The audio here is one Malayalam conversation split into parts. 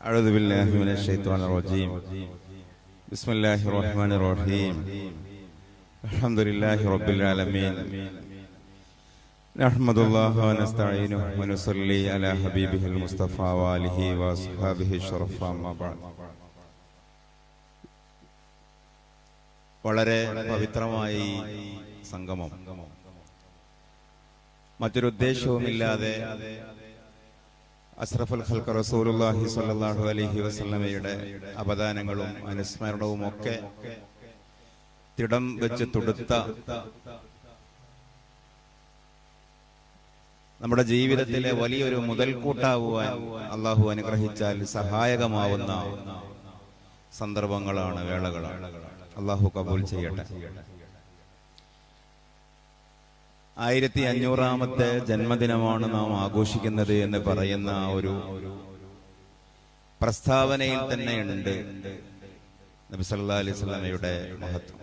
أعوذ بالله من الشيطان الرجيم. بسم الله الرحمن الرحيم. الحمد لله رب العالمين. نحمد الله ونستعينه ونصلي على حبيبه المصطفى وآله وأصحابه الشرفاء. أما بعد. വളരെ പവിത്രമായ സംഗമം മറ്റൊരു ഉദ്ദേശവുമില്ലാതെ അസ്റഫുൽ ഖൽഖ് റസൂലുള്ളാഹി സ്വല്ലല്ലാഹു അലൈഹി വസല്ലമയുടെ അവദാനങ്ങളും അനുസ്മരണവും ഒക്കെ തിടം വെച്ച് തുടുത്ത നമ്മുടെ ജീവിതത്തിലെ വലിയൊരു മുതൽക്കൂട്ടാവുവാൻ അള്ളാഹു അനുഗ്രഹിച്ചാൽ സഹായകമാവുന്ന സന്ദർഭങ്ങളാണ്, വേളകളാണ്. അള്ളാഹു കബൂൽ ചെയ്യട്ടെ. 1500ാമത്തെ ജന്മദിനമാണ് നാം ആഘോഷിക്കുന്നത് എന്ന് പറയുന്ന ഒരു പ്രസ്താവനയിൽ തന്നെയുണ്ട് നബി സല്ലല്ലാഹു അലൈഹി വസല്ലമയുടെ മഹത്വം.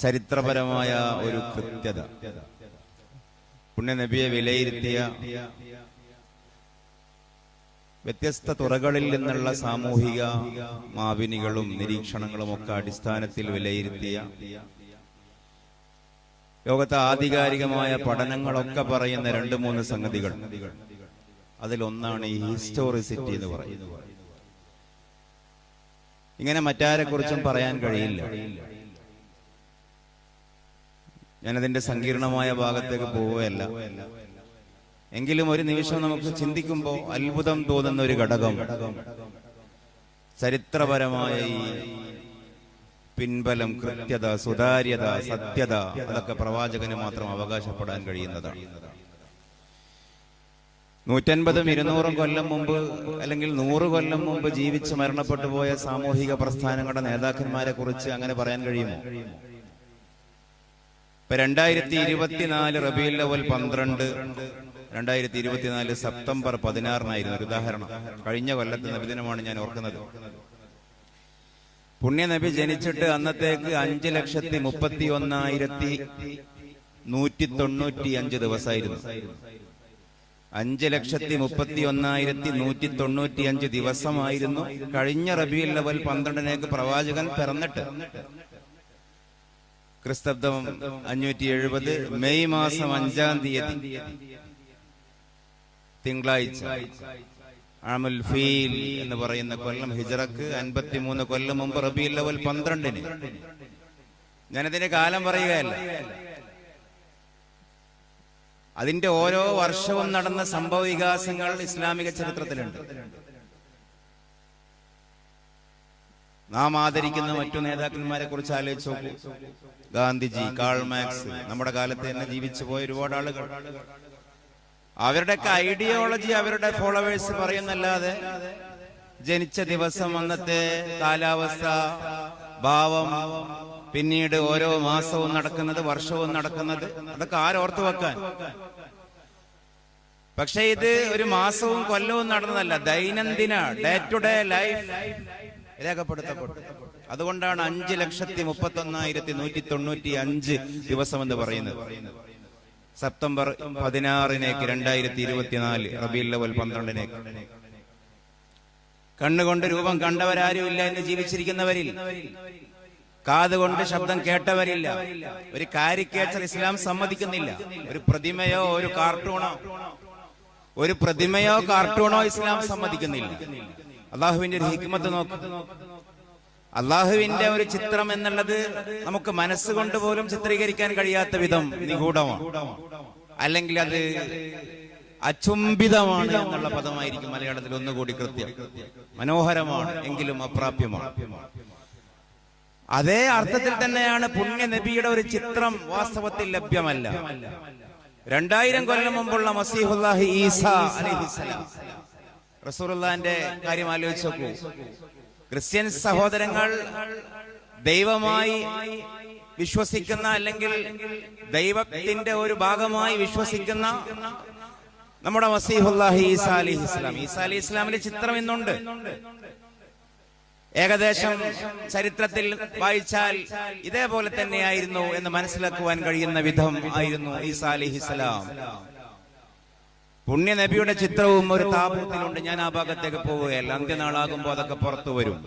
ചരിത്രപരമായ ഒരു കൃത്യത, പുണ്യനബിയെ വിലയിരുത്തിയ വ്യത്യസ്ത തുറകളിൽ നിന്നുള്ള സാമൂഹിക മാപിനികളും നിരീക്ഷണങ്ങളും ഒക്കെ അടിസ്ഥാനത്തിൽ വിലയിരുത്തിയ ലോകത്തെ ആധികാരികമായ പഠനങ്ങളൊക്കെ പറയുന്ന 2-3 സംഗതികൾ. അതിലൊന്നാണ് ഈ ഹിസ്റ്റോറിസിറ്റി എന്ന് പറയുന്നത്. ഇങ്ങനെ മറ്റാരെക്കുറിച്ചും പറയാൻ കഴിയില്ല. ഞാനതിന്റെ സങ്കീർണമായ ഭാഗത്തേക്ക് പോവുകയല്ല. എങ്കിലും ഒരു നിമിഷം നമുക്ക് ചിന്തിക്കുമ്പോൾ അത്ഭുതം തോന്നുന്ന ഒരു ഘടകം, ചരിത്രപരമായ ഈ പിൻബലം, കൃത്യത, സുതാര്യത, സത്യത, അതൊക്കെ പ്രവാചകന് മാത്രം അവകാശപ്പെടാൻ കഴിയുന്നതാണ്. 150-200 കൊല്ലം മുമ്പ് അല്ലെങ്കിൽ 100 കൊല്ലം മുമ്പ് ജീവിച്ച് മരണപ്പെട്ടു പോയ സാമൂഹിക പ്രസ്ഥാനങ്ങളുടെ നേതാക്കന്മാരെ കുറിച്ച് അങ്ങനെ പറയാൻ കഴിയുമോ? ഇപ്പൊ 2024 റബീഉൽ അവ്വൽ 12, 2024 സെപ്റ്റംബർ 16 ഒരു ഉദാഹരണം. കഴിഞ്ഞ കൊല്ലത്തെ നബിദിനമാണ് ഞാൻ ഓർക്കുന്നത്. പുണ്യനബി ജനിച്ചിട്ട് അന്നത്തേക്ക് 5,31,195 ദിവസമായിരുന്നു. 5,31,195 ദിവസമായിരുന്നു കഴിഞ്ഞ റബീഉൽ അവ്വൽ 12 പ്രവാചകൻ പിറന്നിട്ട്. ക്രിസ്തബ്ദം 570 മെയ് മാസം 5-ാം തീയതി തിങ്കളാഴ്ച, ആമുൽ ഫീൽ എന്ന് പറയുന്ന കൊല്ലം, ഹിജ്റക്ക് 53 കൊല്ലം മുമ്പ് റബീഉൽ അവ്വൽ 12. ഞാനതിന്റെ കാലം പറയുകയല്ല, അതിന്റെ ഓരോ വർഷവും നടന്ന സംഭവ വികാസങ്ങൾ ഇസ്ലാമിക ചരിത്രത്തിലുണ്ട്. നാം ആദരിക്കുന്ന മറ്റു നേതാക്കന്മാരെ കുറിച്ച് ആലോചിച്ച് നോക്കൂ. ഗാന്ധിജി, കാൾ മാർക്സ്, നമ്മുടെ കാലത്ത് തന്നെ ജീവിച്ചു പോയ ഒരുപാട് ആളുകൾ. അവരുടെയൊക്കെ ഐഡിയോളജി അവരുടെ ഫോളോവേഴ്സ് പറയുന്നല്ലാതെ ജനിച്ച ദിവസം, അന്നത്തെ കാലാവസ്ഥ, ഭാവം, പിന്നീട് ഓരോ മാസവും നടക്കുന്നത്, വർഷവും നടക്കുന്നത്, അതൊക്കെ ആരോർത്തു വെക്കാൻ. പക്ഷെ ഇത് ഒരു മാസവും കൊല്ലവും നടന്നതല്ല, ദൈനംദിന ഡേ ടു ഡേ ലൈഫ് രേഖപ്പെടുത്തപ്പെട്ടു. അതുകൊണ്ടാണ് 5,31,195 ദിവസം എന്ന് പറയുന്നത്. സെപ്റ്റംബർ 16 2024 റബീഉൽ അവ്വൽ 12. കണ്ണുകൊണ്ട് രൂപം കണ്ടവരാരുമില്ല ഇന്ന് ജീവിച്ചിരിക്കുന്നവരിൽ, കാതുകൊണ്ട് ശബ്ദം കേട്ടവരില്ല. ഒരു കാരിക്കേച്ചർ ഇസ്ലാം സമ്മതിക്കുന്നില്ല. ഒരു പ്രതിമയോ കാർട്ടൂണോ ഇസ്ലാം സമ്മതിക്കുന്നില്ല. അള്ളാഹുവിന്റെ ഒരു ഹിക്മത്ത് നോക്ക്. അള്ളാഹുവിന്റെ ഒരു ചിത്രം എന്നുള്ളത് നമുക്ക് മനസ്സുകൊണ്ട് പോലും ചിത്രീകരിക്കാൻ കഴിയാത്ത വിധം നിഗൂഢമാണ്, അല്ലെങ്കിൽ അത് അചുംബിതമാണ് എന്നുള്ള പദമായിരിക്കും മലയാളത്തിൽ ഒന്നുകൂടി കൃത്യം. മനോഹരമാണ് എങ്കിലും അപ്രാപ്യമാണ്. അതേ അർത്ഥത്തിൽ തന്നെയാണ് പുണ്യ നബിയുടെ ഒരു ചിത്രം വാസ്തവത്തിൽ ലഭ്യമല്ല. 2000 കൊല്ലം മുമ്പുള്ള മസീഹുല്ലാഹി ഈസാ അലൈഹിസ്സലാം, റസൂലുള്ളാഹിന്റെ കാര്യം ആലോചിച്ച് നോക്കൂ. ക്രിസ്ത്യൻ സഹോദരങ്ങൾ ദൈവമായി വിശ്വസിക്കുന്ന, അല്ലെങ്കിൽ ദൈവത്തിന്റെ ഒരു ഭാഗമായി വിശ്വസിക്കുന്ന നമ്മുടെ മസീഹുല്ലാഹി ഈസാ അലൈഹിസ്സലാം. ഈസാ അലൈഹിസ്സലാമിന്റെ ചിത്രം ഇന്നുണ്ട്. ഏകദേശം ചരിത്രത്തിൽ വായിച്ചാൽ ഇതേപോലെ തന്നെയായിരുന്നു എന്ന് മനസ്സിലാക്കുവാൻ കഴിയുന്ന വിധം ആയിരുന്നു ഈസാ അലൈഹിസ്സലാം. പുണ്യ നബിയുടെ ചിത്രവും ഒരു താപൂത്തിലുണ്ട്. ഞാൻ ആ ഭാഗത്തേക്ക് പോവുകയല്ല. അന്ത്യനാളാകുമ്പോൾ അതൊക്കെ പുറത്തു വരും.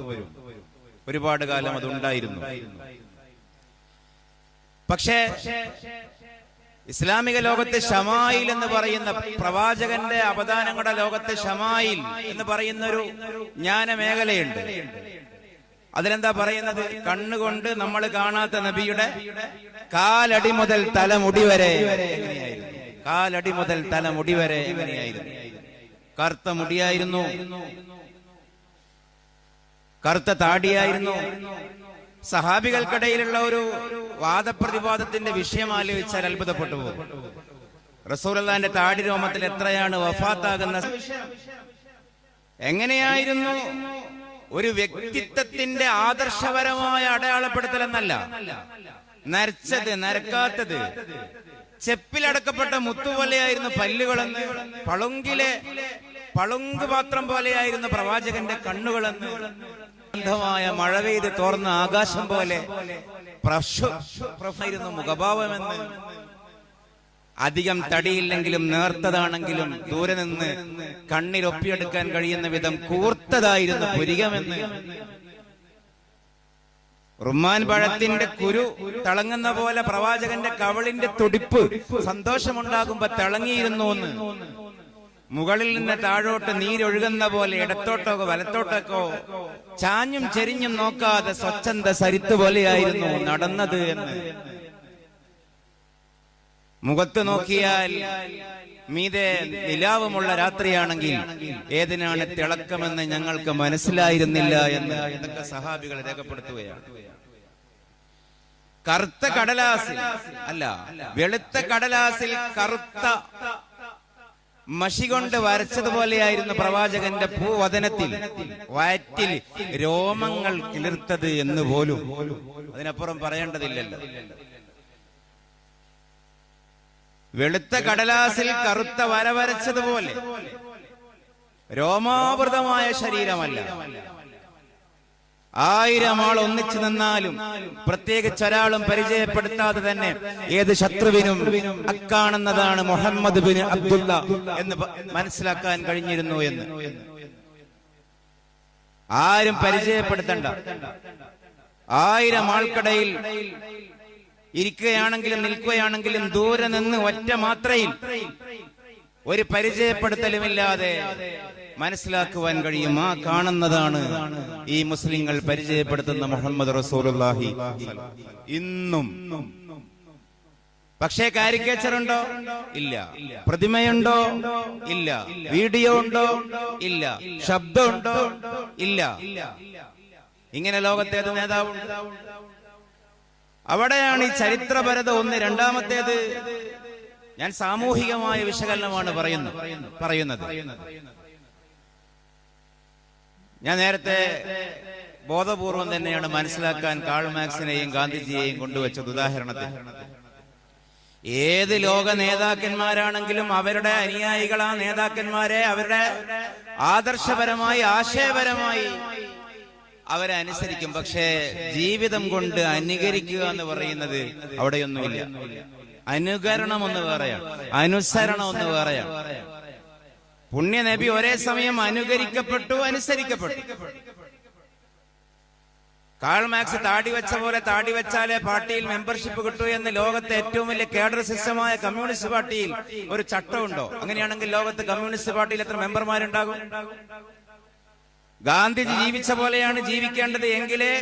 ഒരുപാട് കാലം അതുണ്ടായിരുന്നു. പക്ഷേ ഇസ്ലാമിക ലോകത്തെ ഷമായിൽ എന്ന് പറയുന്ന പ്രവാചകന്റെ അവദാനങ്ങളുടെ ലോകത്തെ ഷമായിൽ എന്ന് പറയുന്ന ഒരു ജ്ഞാന മേഖലയുണ്ട്. അതിലെന്താ പറയുന്നത്? കണ്ണുകൊണ്ട് നമ്മൾ കാണാത്ത നബിയുടെ കാലടി മുതൽ തലമുടി വരെ എങ്ങനെയായിരുന്നു? കാലടി മുതൽ തലമുടി വരെ എങ്ങനെയായിരുന്നു? കറുത്ത മുടിയായിരുന്നു, കറുത്ത താടിയായിരുന്നു. സഹാബികൾക്കിടയിലുള്ള ഒരു വാദപ്രതിവാദത്തിന്റെ വിഷയം ആലോചിച്ചാൽ അത്ഭുതപ്പെട്ടു പോകും. റസൂലുള്ളാഹിന്റെ താടി രോമത്തിൽ എത്രയാണ് വഫാത്താകുന്ന? എങ്ങനെയായിരുന്നു? ഒരു വ്യക്തിത്വത്തിന്റെ ആദർശപരമായ അടയാളപ്പെടുത്തൽ എന്നല്ല, നരച്ചത് നരക്കാത്തത്, ചെപ്പിലടക്കപ്പെട്ട മുത്തുപോലെയായിരുന്നു പല്ലുകളെന്ന്, പളുങ്ക് പാത്രം പോലെയായിരുന്നു പ്രവാചകന്റെ കണ്ണുകളെന്ന്, ായ മഴ പെയ്ത് തോർന്ന ആകാശം പോലെ പ്രഫായിരുന്നു മുഖഭാവമെന്ന്, അധികം തടിയില്ലെങ്കിലും നേർത്തതാണെങ്കിലും ദൂരെ നിന്ന് കണ്ണിലൊപ്പിയെടുക്കാൻ കഴിയുന്ന വിധം കൂർത്തതായിരുന്നു പുരികമെന്ന്, റുമ്മാൻ പഴത്തിന്റെ കുരു തിളങ്ങുന്ന പോലെ പ്രവാചകന്റെ കവളിന്റെ തുടിപ്പ് സന്തോഷമുണ്ടാകുമ്പോ തിളങ്ങിയിരുന്നു എന്ന്, മുകളിൽ നിന്ന് താഴോട്ട് നീരൊഴുകുന്ന പോലെ ഇടത്തോട്ടോ വലത്തോട്ടൊക്കെ ചാഞ്ഞും ചെരിഞ്ഞും നോക്കാതെ സ്വച്ഛന്ത സരിത്ത് പോലെയായിരുന്നു നടന്നത് എന്ന്. മുഖത്ത് നോക്കിയാൽ മീതെ നിലാവുമുള്ള രാത്രിയാണെങ്കിൽ ഏതിനാണ് തിളക്കമെന്ന് ഞങ്ങൾക്ക് മനസ്സിലായിരുന്നില്ല എന്ന് ഇതൊക്കെ സഹാബികൾ രേഖപ്പെടുത്തുകയാണ്. കറുത്ത കടലാസിൽ അല്ല, വെളുത്ത കടലാസിൽ കറുത്ത മഷി കൊണ്ട് വരച്ചതുപോലെയായിരുന്നു പ്രവാചകന്റെ ഭൂവദനത്തിൽ വയറ്റിൽ രോമങ്ങൾ കിളിർത്തത് എന്ന് പോലും. അതിനപ്പുറം പറയേണ്ടതില്ലല്ലോ. വെളുത്ത കടലാസിൽ കറുത്ത വര വരച്ചതുപോലെ രോമാവൃതമായ ശരീരമല്ല. 1000 ആൾ ഒന്നിച്ചു നിന്നാലും പ്രത്യേകിച്ച് ഒരാളും പരിചയപ്പെടുത്താതെ തന്നെ ഏത് ശത്രുവിനും അക്കാണുന്നതാണ് മുഹമ്മദ് ബിൻ അബ്ദുള്ള എന്ന് മനസ്സിലാക്കാൻ കഴിഞ്ഞിരുന്നു എന്ന്. ആരും പരിചയപ്പെടുത്തണ്ട. 1000 ആൾക്കിടയിൽ ഇരിക്കുകയാണെങ്കിലും നിൽക്കുകയാണെങ്കിലും ദൂരെ നിന്ന് ഒറ്റ മാത്രയിൽ ഒരു പരിചയപ്പെടുത്തലുമില്ലാതെ മനസ്സിലാക്കുവാൻ കഴിയും. ആ കാണുന്നതാണ് ഈ മുസ്ലിങ്ങൾ പരിചയപ്പെടുത്തുന്ന മുഹമ്മദ് റസൂലുള്ളാഹി ഇന്നും. പക്ഷേ കാരിക്കേച്ചർ ഉണ്ടോ? ഇല്ല. പ്രതിമയുണ്ടോ? ഇല്ല. വീഡിയോ ഉണ്ടോ? ഇല്ല. ശബ്ദമുണ്ടോ? ഇല്ല. ഇങ്ങനെ ലോകത്തേത് നേതാവുണ്ട്? അവിടെയാണ് ഈ ചരിത്രപരത ഒന്ന്. രണ്ടാമത്തേത്, ഞാൻ സാമൂഹികമായ വിശകലനമാണ് പറയുന്നത്. ഞാൻ നേരത്തെ ബോധപൂർവം തന്നെയാണ് മനസ്സിലാക്കാൻ കാൾ മാർക്സിനെയും ഗാന്ധിജിയെയും കൊണ്ടുവച്ചത്. ഉദാഹരണത്തിന്, ഏത് ലോക നേതാക്കന്മാരാണെങ്കിലും അവരുടെ അനുയായികൾ ആ നേതാക്കന്മാരെ അവരുടെ ആദർശപരമായി ആശയപരമായി അവരെ അനുസരിക്കും. പക്ഷേ ജീവിതം കൊണ്ട് അനുകരിക്കുക എന്ന് പറയുന്നത് അവിടെയൊന്നുമില്ല. അനുകരണം ഒന്ന് വേറെയാണ്, അനുസരണം ഒന്ന് വേറെയാണ്. പുണ്യ നബി ഒരേ സമയം അനുകരിക്കപ്പെട്ടു, അനുസരിക്കപ്പെട്ടു. കാൾ മാർക്സ് താടി വെച്ച പോലെ താടി വെച്ചാലേ പാർട്ടിയിൽ മെമ്പർഷിപ്പ് കിട്ടൂ എന്ന് ലോകത്തെ ഏറ്റവും വലിയ കേഡർ സിസ്റ്റമായ കമ്മ്യൂണിസ്റ്റ് പാർട്ടിയിൽ ഒരു ചട്ടമുണ്ടോ? അങ്ങനെയാണെങ്കിൽ ലോകത്ത് കമ്മ്യൂണിസ്റ്റ് പാർട്ടിയിൽ എത്ര മെമ്പർമാരുണ്ടാകും? ഗാന്ധിജി ജീവിച്ച പോലെയാണ് ജീവിക്കേണ്ടത് എങ്കിലേ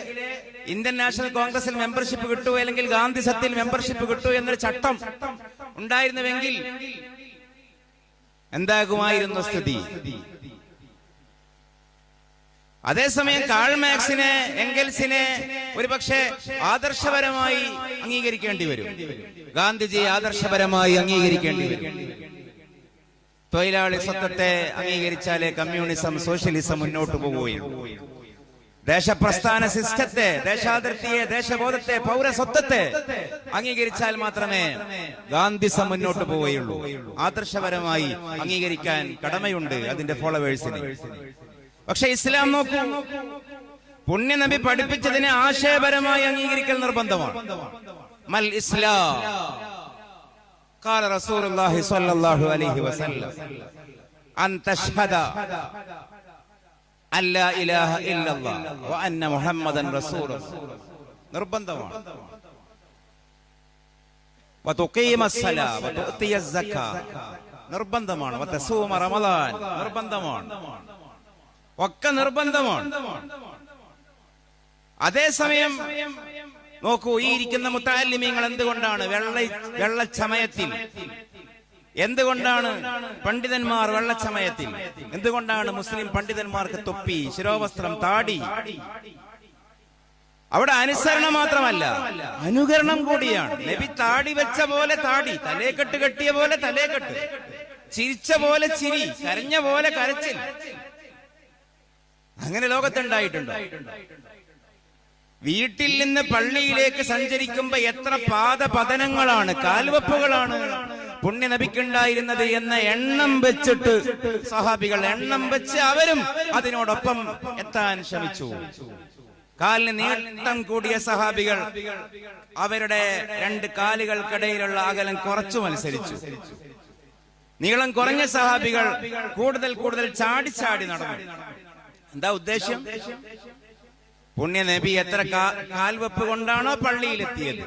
ഇന്ത്യൻ നാഷണൽ കോൺഗ്രസിൽ മെമ്പർഷിപ്പ് കിട്ടൂ, അല്ലെങ്കിൽ ഗാന്ധി സത്തിൽ മെമ്പർഷിപ്പ് കിട്ടൂ എന്നൊരു ചട്ടം ഉണ്ടായിരുന്നുവെങ്കിൽ എന്താകുമായിരുന്നു സ്ഥിതി? അതേസമയം കാൾ മാർക്സിനെ, എംഗൽസിനെ ഒരുപക്ഷെ ആദർശപരമായി അംഗീകരിക്കേണ്ടി വരും, ഗാന്ധിജിയെ ആദർശപരമായി അംഗീകരിക്കേണ്ടി വരും. തൊഴിലാളി സ്വത്വത്തെ അംഗീകരിച്ചാലേ കമ്മ്യൂണിസം സോഷ്യലിസം മുന്നോട്ട് പോവുകയുള്ളൂ. ദേശപ്രസ്ഥാന സിസ്റ്റത്തെ, ദേശാതിർത്തിയെ, ദേശബോധത്തെ, പൗരസ്വത്വത്തെ അംഗീകരിച്ചാൽ മാത്രമേ ഗാന്ധിസം മുന്നോട്ട് പോവുകയുള്ളൂ. ആദർശപരമായി അംഗീകരിക്കാൻ കടമയുണ്ട് അതിന്റെ ഫോളോവേഴ്സിന്. പക്ഷെ ഇസ്ലാം നോക്കൂ, പുണ്യ നബി പഠിപ്പിച്ചതിനെ ആശയപരമായി അംഗീകരിക്കൽ നിർബന്ധമാണ്. മൽ ഇസ്ലാം ഖാല റസൂലുള്ളാഹി സ്വല്ലല്ലാഹു അലൈഹി വസല്ലം. അൻ തശ്ഹദ അല്ലാ ഇലാഹ ഇല്ലല്ലാഹ് വ അന്ന മുഹമ്മദൻ റസൂലുള്ളാഹ്. നിർബന്ധമാണ്. വ തുഖീമസ് സലാ വ തുഅതിയസ് സക്കാ, നിർബന്ധമാണ്. വ തസൂമ റമളാൻ, നിർബന്ധമാണ്. ഒക്കെ നിർബന്ധമാണ്. അതേസമയം നോക്കൂ, ഈ ഇരിക്കുന്ന മുത്തഅല്ലിമീങ്ങൾ എന്തുകൊണ്ടാണ് വെള്ളച്ചമയത്തിൽ, എന്തുകൊണ്ടാണ് പണ്ഡിതന്മാർ വെള്ളച്ചമയത്തിൽ, എന്തുകൊണ്ടാണ് മുസ്ലിം പണ്ഡിതന്മാർക്ക് തൊപ്പി, ശിരോവസ്ത്രം, താടി? അവിടെ അനുസരണം മാത്രമല്ല, അനുകരണം കൂടിയാണ്. നബി താടി വെച്ച പോലെ താടി, തലേക്കെട്ട് കെട്ടിയ പോലെ തലേക്കെട്ട്, ചിരിച്ച പോലെ ചിരി, കരഞ്ഞ പോലെ കരച്ചിൽ. അങ്ങനെ ലോകത്തുണ്ടായിട്ടുണ്ട്. വീട്ടിൽ നിന്ന് പള്ളിയിലേക്ക് സഞ്ചരിക്കുമ്പോ എത്ര പാദപതനങ്ങളാണ്, കാൽവെപ്പുകളാണ് പുണ്യ നബിക്കുണ്ടായിരുന്നത് എന്ന എണ്ണം വെച്ചിട്ട് സഹാബികൾ എണ്ണം വെച്ച് അവരും അതിനോടൊപ്പം എത്താൻ ശ്രമിച്ചു. കാലിന് നീട്ടം കൂടിയ സഹാബികൾ അവരുടെ രണ്ട് കാലുകൾക്കിടയിലുള്ള അകലം കുറച്ചു മത്സരിച്ചു. നീളം കുറഞ്ഞ സഹാബികൾ കൂടുതൽ കൂടുതൽ ചാടി ചാടി നടന്നു. എന്താ ഉദ്ദേശം? പുണ്യ നബി എത്ര കാൽവെപ്പ് കൊണ്ടാണോ പള്ളിയിലെത്തിയത്,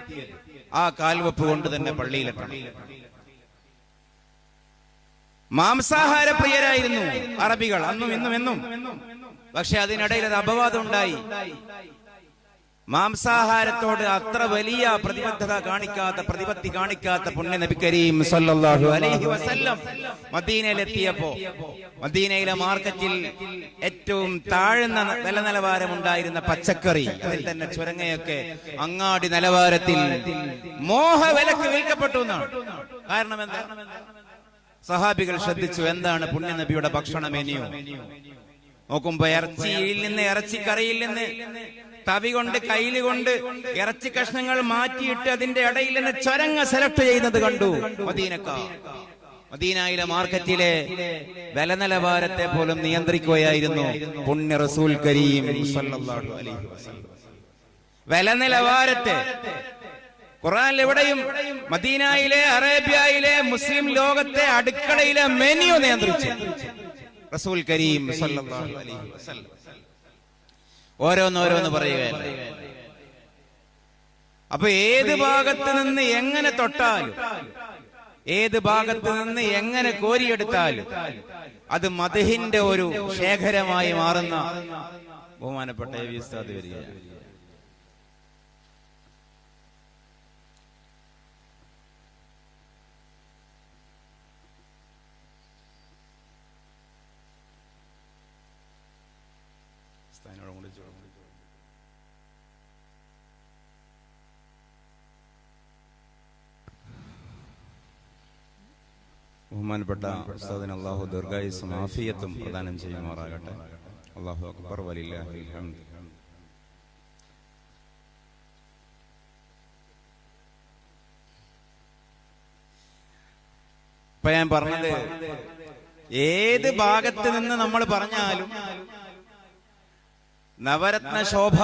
ആ കാൽവെപ്പ് കൊണ്ട് തന്നെ പള്ളിയിലെത്തണം. മാംസാഹാര പ്രിയരായിരുന്നു അറബികൾ അന്നും ഇന്നും എന്നും. പക്ഷെ അതിനിടയിൽ ഒരു അപവാദം ഉണ്ടായി. മാംസാഹാരത്തോട് അത്ര വലിയ പ്രതിപത്തി കാണിക്കാത്ത പുണ്യ നബി കരീം സല്ലല്ലാഹു അലൈഹി വസല്ലം മദീനയിലെത്തിയപ്പോ മദീനയിലെ മാർക്കറ്റിൽ ഏറ്റവും താഴ്ന്ന വില നിലവാരമുണ്ടായിരുന്ന പച്ചക്കറി, അതിൽ തന്നെ ചുരങ്ങയൊക്കെ അങ്ങാടി നിലവാരത്തിൽ മോഹവിലക്ക് വിൽക്കപ്പെട്ടു എന്നാണ്. കാരണം എന്താ? സഹാബികൾ ശ്രദ്ധിച്ചു, എന്താണ് പുണ്യ നബിയുടെ ഭക്ഷണ മെനു. നോക്കുമ്പോ ഇറച്ചിയിൽ നിന്ന്, ഇറച്ചിക്കറിയിൽ നിന്ന് തവി കൊണ്ട്, കയ്യിലുകൊണ്ട് ഇറച്ചി കഷ്ണങ്ങൾ മാറ്റിയിട്ട് അതിന്റെ ഇടയിൽ നിന്ന് ചൊരങ്ങ സെലക്ട് ചെയ്യുന്നത് കണ്ടു മദീനക്കാർ. മദീനയിലെ മാർക്കറ്റിലെ വില നിലവാരത്തെ പോലും നിയന്ത്രിക്കുകയായിരുന്നു പുണ്യ റസൂൽ കരീം സല്ലല്ലാഹു അലൈഹി വസല്ലം. വില നിലവാരത്തെ ഖുർആനിൽ എവിടെയും മദീനയിലെ, അറേബ്യയിലെ മുസ്ലിം ലോകത്തെ അടുക്കളയിലെ മെനു നിയന്ത്രിച്ചു റസൂൽ കരീം സല്ലല്ലാഹു അലൈഹി വസല്ലം. ഓരോന്നോരോന്ന് പറയുകയല്ല. അപ്പൊ ഏത് ഭാഗത്ത് നിന്ന് എങ്ങനെ തൊട്ടാലും, ഏത് ഭാഗത്ത് നിന്ന് എങ്ങനെ കോരിയെടുത്താലും അത് മദ്ഹിന്റെ ഒരു ശേഖരമായി മാറുന്ന ബഹുമാനപ്പെട്ട എ വി ഉസ്താദ് വരികയാണ്. ബഹുമാനപ്പെട്ട ഉസ്താദിന് അല്ലാഹു ദീർഘായുസ്സും ആഫിയത്തും പ്രദാനം ചെയ്യുമാറാകട്ടെ. അല്ലാഹു അക്ബർ വലില്ലാഹിൽ ഹംദ്. ഇപ്പൊ ഞാൻ പറഞ്ഞത്, ഏത് ഭാഗത്ത് നിന്ന് നമ്മൾ പറഞ്ഞാലും നവരത്ന ശോഭ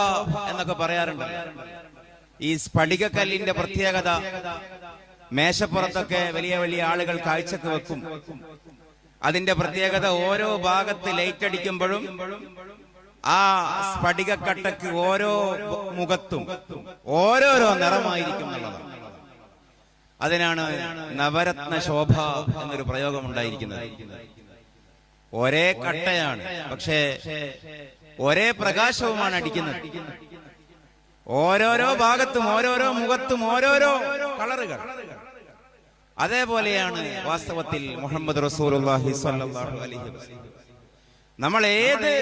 എന്നൊക്കെ പറയാറുണ്ട്. ഈ സ്ഫടികക്കല്ലിന്റെ പ്രത്യേകത മേശപ്പുറത്തൊക്കെ വലിയ വലിയ ആളുകൾ കാഴ്ചക്ക് വെക്കും. അതിന്റെ പ്രത്യേകത ഓരോ ഭാഗത്ത് ലൈറ്റ് അടിക്കുമ്പോഴും ആ സ്ഫടികക്കട്ടക്ക് ഓരോ മുഖത്തും ഓരോരോ നിറമായിരിക്കും എന്നുള്ളതാണ്. അതിനാണ് നവരത്ന ശോഭ എന്നൊരു പ്രയോഗം ഉണ്ടായിരിക്കുന്നത്. ഒരേ കട്ടയാണ്, പക്ഷേ ഒരേ പ്രകാശവുമാണ് അടിക്കുന്നത്. ഓരോരോ ഭാഗത്തും ഓരോരോ മുഖത്തും ഓരോരോ കളറുകൾ. അതേപോലെയാണ് വാസ്തവത്തിൽ മുഹമ്മദ് റസൂലുള്ളാഹി സ്വല്ലല്ലാഹു അലൈഹി വസല്ലം. നമ്മൾ ഏത്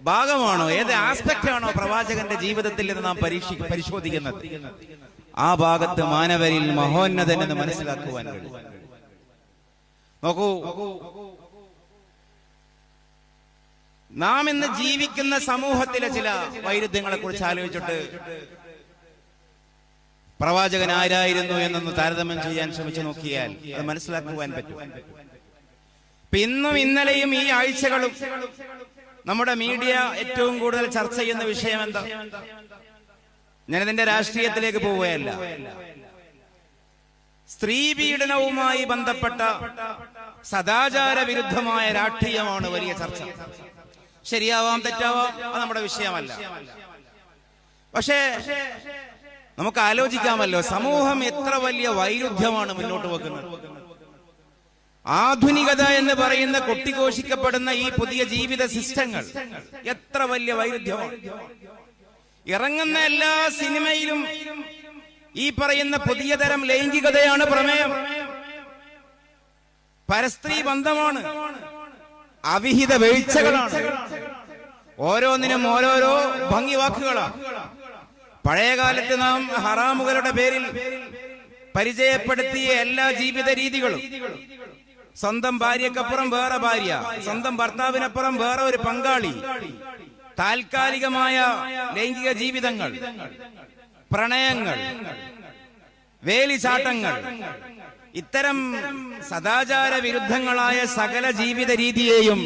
ഭാഗമാണോ, ഏത് ആസ്പെക്ട് ആണോ പ്രവാചകന്റെ ജീവിതത്തിൽ നിന്ന് നാം പരിശോധിക്കുന്നത്, ആ ഭാഗത്ത് മാനവരിൽ മഹോന്നതൻ എന്ന് മനസ്സിലാക്കുവാൻ കഴിയും. നോക്കൂ, നാം ഇന്ന് ജീവിക്കുന്ന സമൂഹത്തിലെ ചില വൈരുദ്ധ്യങ്ങളെ കുറിച്ച് ആലോചിച്ചിട്ട് പ്രവാചകൻ ആരായിരുന്നു എന്നൊന്ന് താരതമ്യം ചെയ്യാൻ ശ്രമിച്ചു നോക്കിയാൽ അത് മനസ്സിലാക്കുവാൻ പറ്റും. ഇന്നും ഇന്നലെയും ഈ ആഴ്ചകളും നമ്മുടെ മീഡിയ ഏറ്റവും കൂടുതൽ ചർച്ച ചെയ്യുന്ന വിഷയം എന്താ? ഞാനിതിന്റെ രാഷ്ട്രീയത്തിലേക്ക് പോവുകയല്ല. സ്ത്രീ പീഡനവുമായി ബന്ധപ്പെട്ട സദാചാര വിരുദ്ധമായ രാഷ്ട്രീയമാണ് വലിയ ചർച്ച. ശരിയാവാം, തെറ്റാവാം, അത് നമ്മുടെ വിഷയമല്ല. പക്ഷേ നമുക്ക് ആലോചിക്കാമല്ലോ, സമൂഹം എത്ര വലിയ വൈരുദ്ധ്യമാണ് മുന്നോട്ട് വെക്കുന്നത്. ആധുനികത എന്ന് പറയുന്ന കൊട്ടിഘോഷിക്കപ്പെടുന്ന ഈ പുതിയ ജീവിത സിസ്റ്റങ്ങൾ എത്ര വലിയ വൈരുദ്ധ്യമാണ്. ഇറങ്ങുന്ന എല്ലാ സിനിമയിലും ഈ പറയുന്ന പുതിയ തരം ലൈംഗികതയാണ് പ്രമേയം. പരസ്ത്രീ ബന്ധമാണ്, അവിഹിത വീഴ്ചകളാണ്, ഓരോന്നിനും ഓരോരോ ഭംഗിവാക്കുകളാണ്. പഴയകാലത്ത് നാം ഹറാമുകളുടെ പേരിൽ പരിചയപ്പെടുത്തിയ എല്ലാ ജീവിത രീതികളും, സ്വന്തം ഭാര്യക്കപ്പുറം വേറെ ഭാര്യ, സ്വന്തം ഭർത്താവിനപ്പുറം വേറെ ഒരു പങ്കാളി, താൽക്കാലികമായ ലൈംഗിക ജീവിതങ്ങൾ, പ്രണയങ്ങൾ, വേലിചാട്ടങ്ങൾ, ഇത്തരം സദാചാര വിരുദ്ധങ്ങളായ സകല ജീവിത രീതിയെയും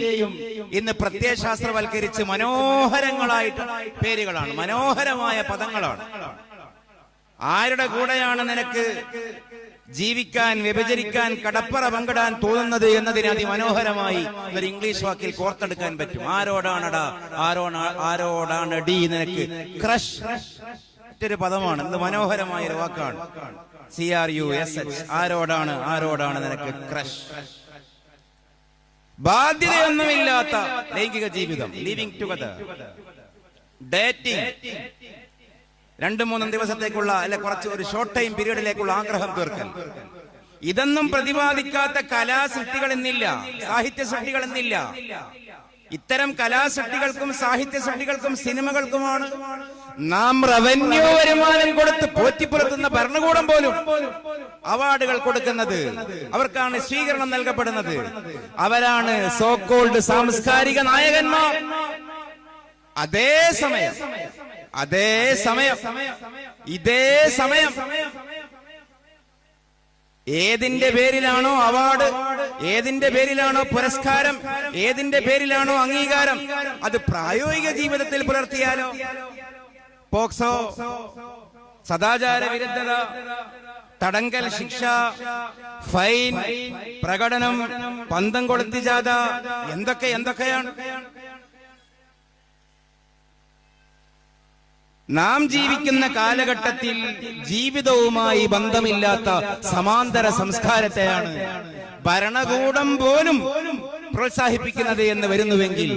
ഇന്ന് പ്രത്യയശാസ്ത്രവൽക്കരിച്ച് മനോഹരങ്ങളായിട്ട് പേരുകളാണ്, മനോഹരമായ പദങ്ങളാണ്. ആരുടെ കൂടെയാണ് നിനക്ക് ജീവിക്കാൻ, വ്യഭിചരിക്കാൻ, കടപ്പറ പങ്കിടാൻ തോന്നുന്നത് എന്നതിന് അതിമനോഹരമായി ഒരു ഇംഗ്ലീഷ് വാക്കിൽ കോർത്തെടുക്കാൻ പറ്റും. ആരോടാണടാ, ആരോടാണടി നിനക്ക് ക്രഷ്, മറ്റൊരു പദമാണ്. ഇത് മനോഹരമായ ഒരു വാക്കാണ്. CRUSH, ആരോടാണ് നിനക്ക് ക്രഷ്. ബാധ്യതയൊന്നുമില്ലാത്ത ലൈംഗിക ജീവിതം, ലിവിംഗ് ടുഗദർ, ഡേറ്റിംഗ്, 2-3 ദിവസത്തേക്കുള്ള അല്ലെ കുറച്ച് ഒരു ഷോർട്ട് ടൈം പീരീഡിലേക്കുള്ള ആഗ്രഹം തീർക്കൽ. ഇതൊന്നും പ്രതിപാദിക്കാത്ത കലാസൃഷ്ടികൾ ഇന്നില്ല, സാഹിത്യ സൃഷ്ടികൾ ഇന്നില്ല. ഇത്തരം കലാസൃഷ്ടികൾക്കും സാഹിത്യ സൃഷ്ടികൾക്കും സിനിമകൾക്കുമാണ് നാം റവന്യൂ വരുമാനം കൊടുത്ത് പോറ്റിപ്പുലർത്തുന്ന ഭരണകൂടം പോലും അവാർഡുകൾ കൊടുക്കുന്നത്. അവർക്കാണ് സ്വീകരണം നൽകപ്പെടുന്നത്. അവരാണ് സോ കോൾഡ് സാംസ്കാരിക നായകന്മാർ. അതേ സമയം ഇതേ സമയം ഏതിന്റെ പേരിലാണോ അവാർഡ്, ഏതിന്റെ പേരിലാണോ പുരസ്കാരം, ഏതിന്റെ പേരിലാണോ അംഗീകാരം, അത് പ്രായോഗിക ജീവിതത്തിൽ പുലർത്തിയാലോ പോക്സോ, സദാചാര വിരുദ്ധത, തടങ്കൽ ശിക്ഷ, ഫൈൻ, പ്രകടനം, പന്തം കൊളുത്തി ജാഥ, എന്തൊക്കെയാണ്. നാം ജീവിക്കുന്ന കാലഘട്ടത്തിൽ ജീവിതവുമായി ബന്ധമില്ലാത്ത സമാന്തര സംസ്കാരത്തെയാണ് ഭരണകൂടം പോലും പ്രോത്സാഹിപ്പിക്കുന്നത് എന്ന് വരുന്നുവെങ്കിൽ,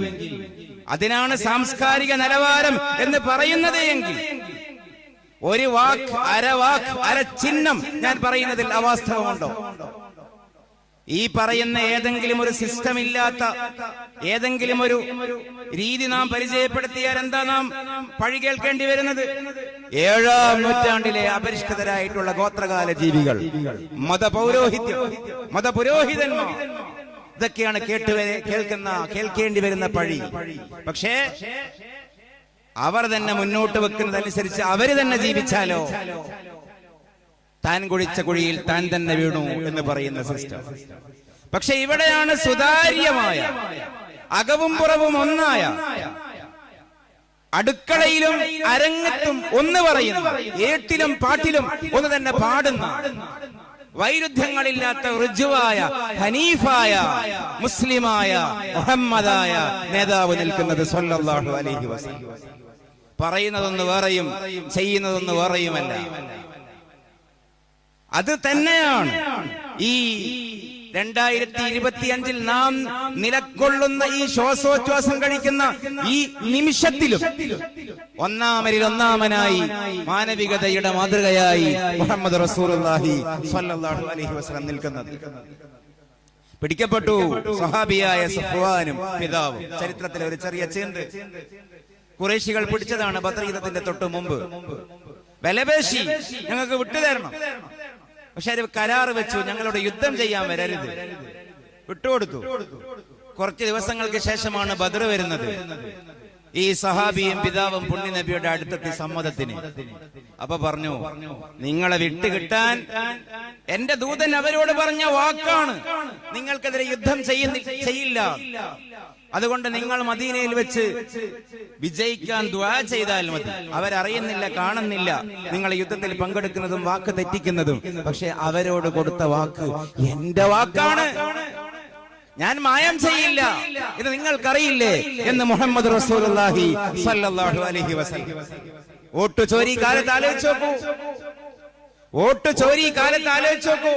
അതിനാണ് സാംസ്കാരിക നിലവാരം എന്ന് പറയുന്നത് എങ്കിൽ, ഒരു വാക്ക്, അരച്ചിഹ്നം ഞാൻ പറയുന്നതിൽ അവാസ്തവമുണ്ടോ? ഈ പറയുന്ന ഏതെങ്കിലും ഒരു സിസ്റ്റം ഇല്ലാത്ത ഏതെങ്കിലും ഒരു രീതി നാം പരിചയപ്പെടുത്തിയാൽ എന്താ നാം പഴി കേൾക്കേണ്ടി വരുന്നത്? 7-ാം നൂറ്റാണ്ടിലെ അപരിഷ്കൃതരായിട്ടുള്ള ഗോത്രകാല ജീവികൾ, മതപുരോഹിതന്മാർ, ഇതൊക്കെയാണ് കേൾക്കേണ്ടി വരുന്ന പഴി. പക്ഷേ അവർ തന്നെ മുന്നോട്ട് വെക്കുന്നതനുസരിച്ച് അവര് തന്നെ ജീവിച്ചാലോ, താൻ കുഴിച്ച കുഴിയിൽ താൻ തന്നെ വീണു എന്ന് പറയുന്ന സിസ്റ്റം. പക്ഷെ ഇവിടെയാണ് സുതാര്യമായ, അകവും പുറവും ഒന്നായ, അടുക്കളയിലും അരങ്ങത്തും ഒന്ന് പറയുന്ന, ഏട്ടിലും പാട്ടിലും ഒന്ന് തന്നെ പാടുന്ന, വൈരുദ്ധ്യങ്ങളില്ലാത്ത ഋജുവായ, ഹനീഫായ, മുസ്ലിമായ, മുഹമ്മദായ നേതാവ് നിൽക്കുന്നത് സ്വല്ലല്ലാഹു അലൈഹി വസല്ലം. പറയുന്നതൊന്ന് വേറെയും ചെയ്യുന്നതൊന്ന് വേറെയുമല്ല. അത് തന്നെയാണ് ഈ 2025 നാം നിലകൊള്ളുന്ന ഈ ശ്വാസോച്ഛ്വാസം കഴിക്കുന്ന ഈ നിമിഷത്തിലും ഒന്നാമനായി മാനവികതയുടെ മാതൃകയായി മുഹമ്മദ് റസൂലുള്ളാഹി സ്വല്ലല്ലാഹു അലൈഹി വസല്ലം നിൽക്കുന്നത്. പിടിക്കപ്പെട്ടു സഹാബിയായ സഫ്വാനും പിതാവും. ചരിത്രത്തിലെ ഒരു ചെറിയ ചേന്ത് ഖുറൈശികൾ പിടിച്ചതാണ് ബദർ യുദ്ധത്തിന്റെ തൊട്ട് മുമ്പ്. വിലപേശി ഞങ്ങൾക്ക് വിട്ടുതരണം. പക്ഷെ അത് കരാറ് വെച്ചു, ഞങ്ങളോട് യുദ്ധം ചെയ്യാൻ വരരുത്, വിട്ടുകൊടുത്തു. കുറച്ച് ദിവസങ്ങൾക്ക് ശേഷമാണ് ബദർ വരുന്നത്. ഈ സഹാബിയും പിതാവും പുണ്യ നബിയുടെ അടുത്തെത്തി സമ്മതത്തിന്. അപ്പൊ പറഞ്ഞു, നിങ്ങളെ വിട്ടുകിട്ടാൻ എന്റെ ദൂതൻ അവരോട് പറഞ്ഞ വാക്കാണ്, നിങ്ങൾക്കെതിരെ യുദ്ധം ചെയ്യില്ല. അതുകൊണ്ട് നിങ്ങൾ മദീനയിൽ വെച്ച് വിജയിക്കാൻ ദുആ ചെയ്താൽ മതി. അവരറിയുന്നില്ല, കാണുന്നില്ല നിങ്ങൾ യുദ്ധത്തിൽ പങ്കെടുക്കുന്നതും വാക്ക് തെറ്റിക്കുന്നതും. പക്ഷെ അവരോട് കൊടുത്ത വാക്ക് എന്റെ വാക്കാണ്, ഞാൻ മായം ചെയ്യില്ല, ഇത് നിങ്ങൾക്കറിയില്ലേ എന്ന് മുഹമ്മദ് റസൂലുള്ളാഹി സ്വല്ലല്ലാഹു അലൈഹി വസല്ലം. വോട്ട് ചോരി കാലത്ത് ആലോചിച്ച് നോക്കൂ, വോട്ട് ചോരി കാലത്ത് ആലോചിച്ച് നോക്കൂ.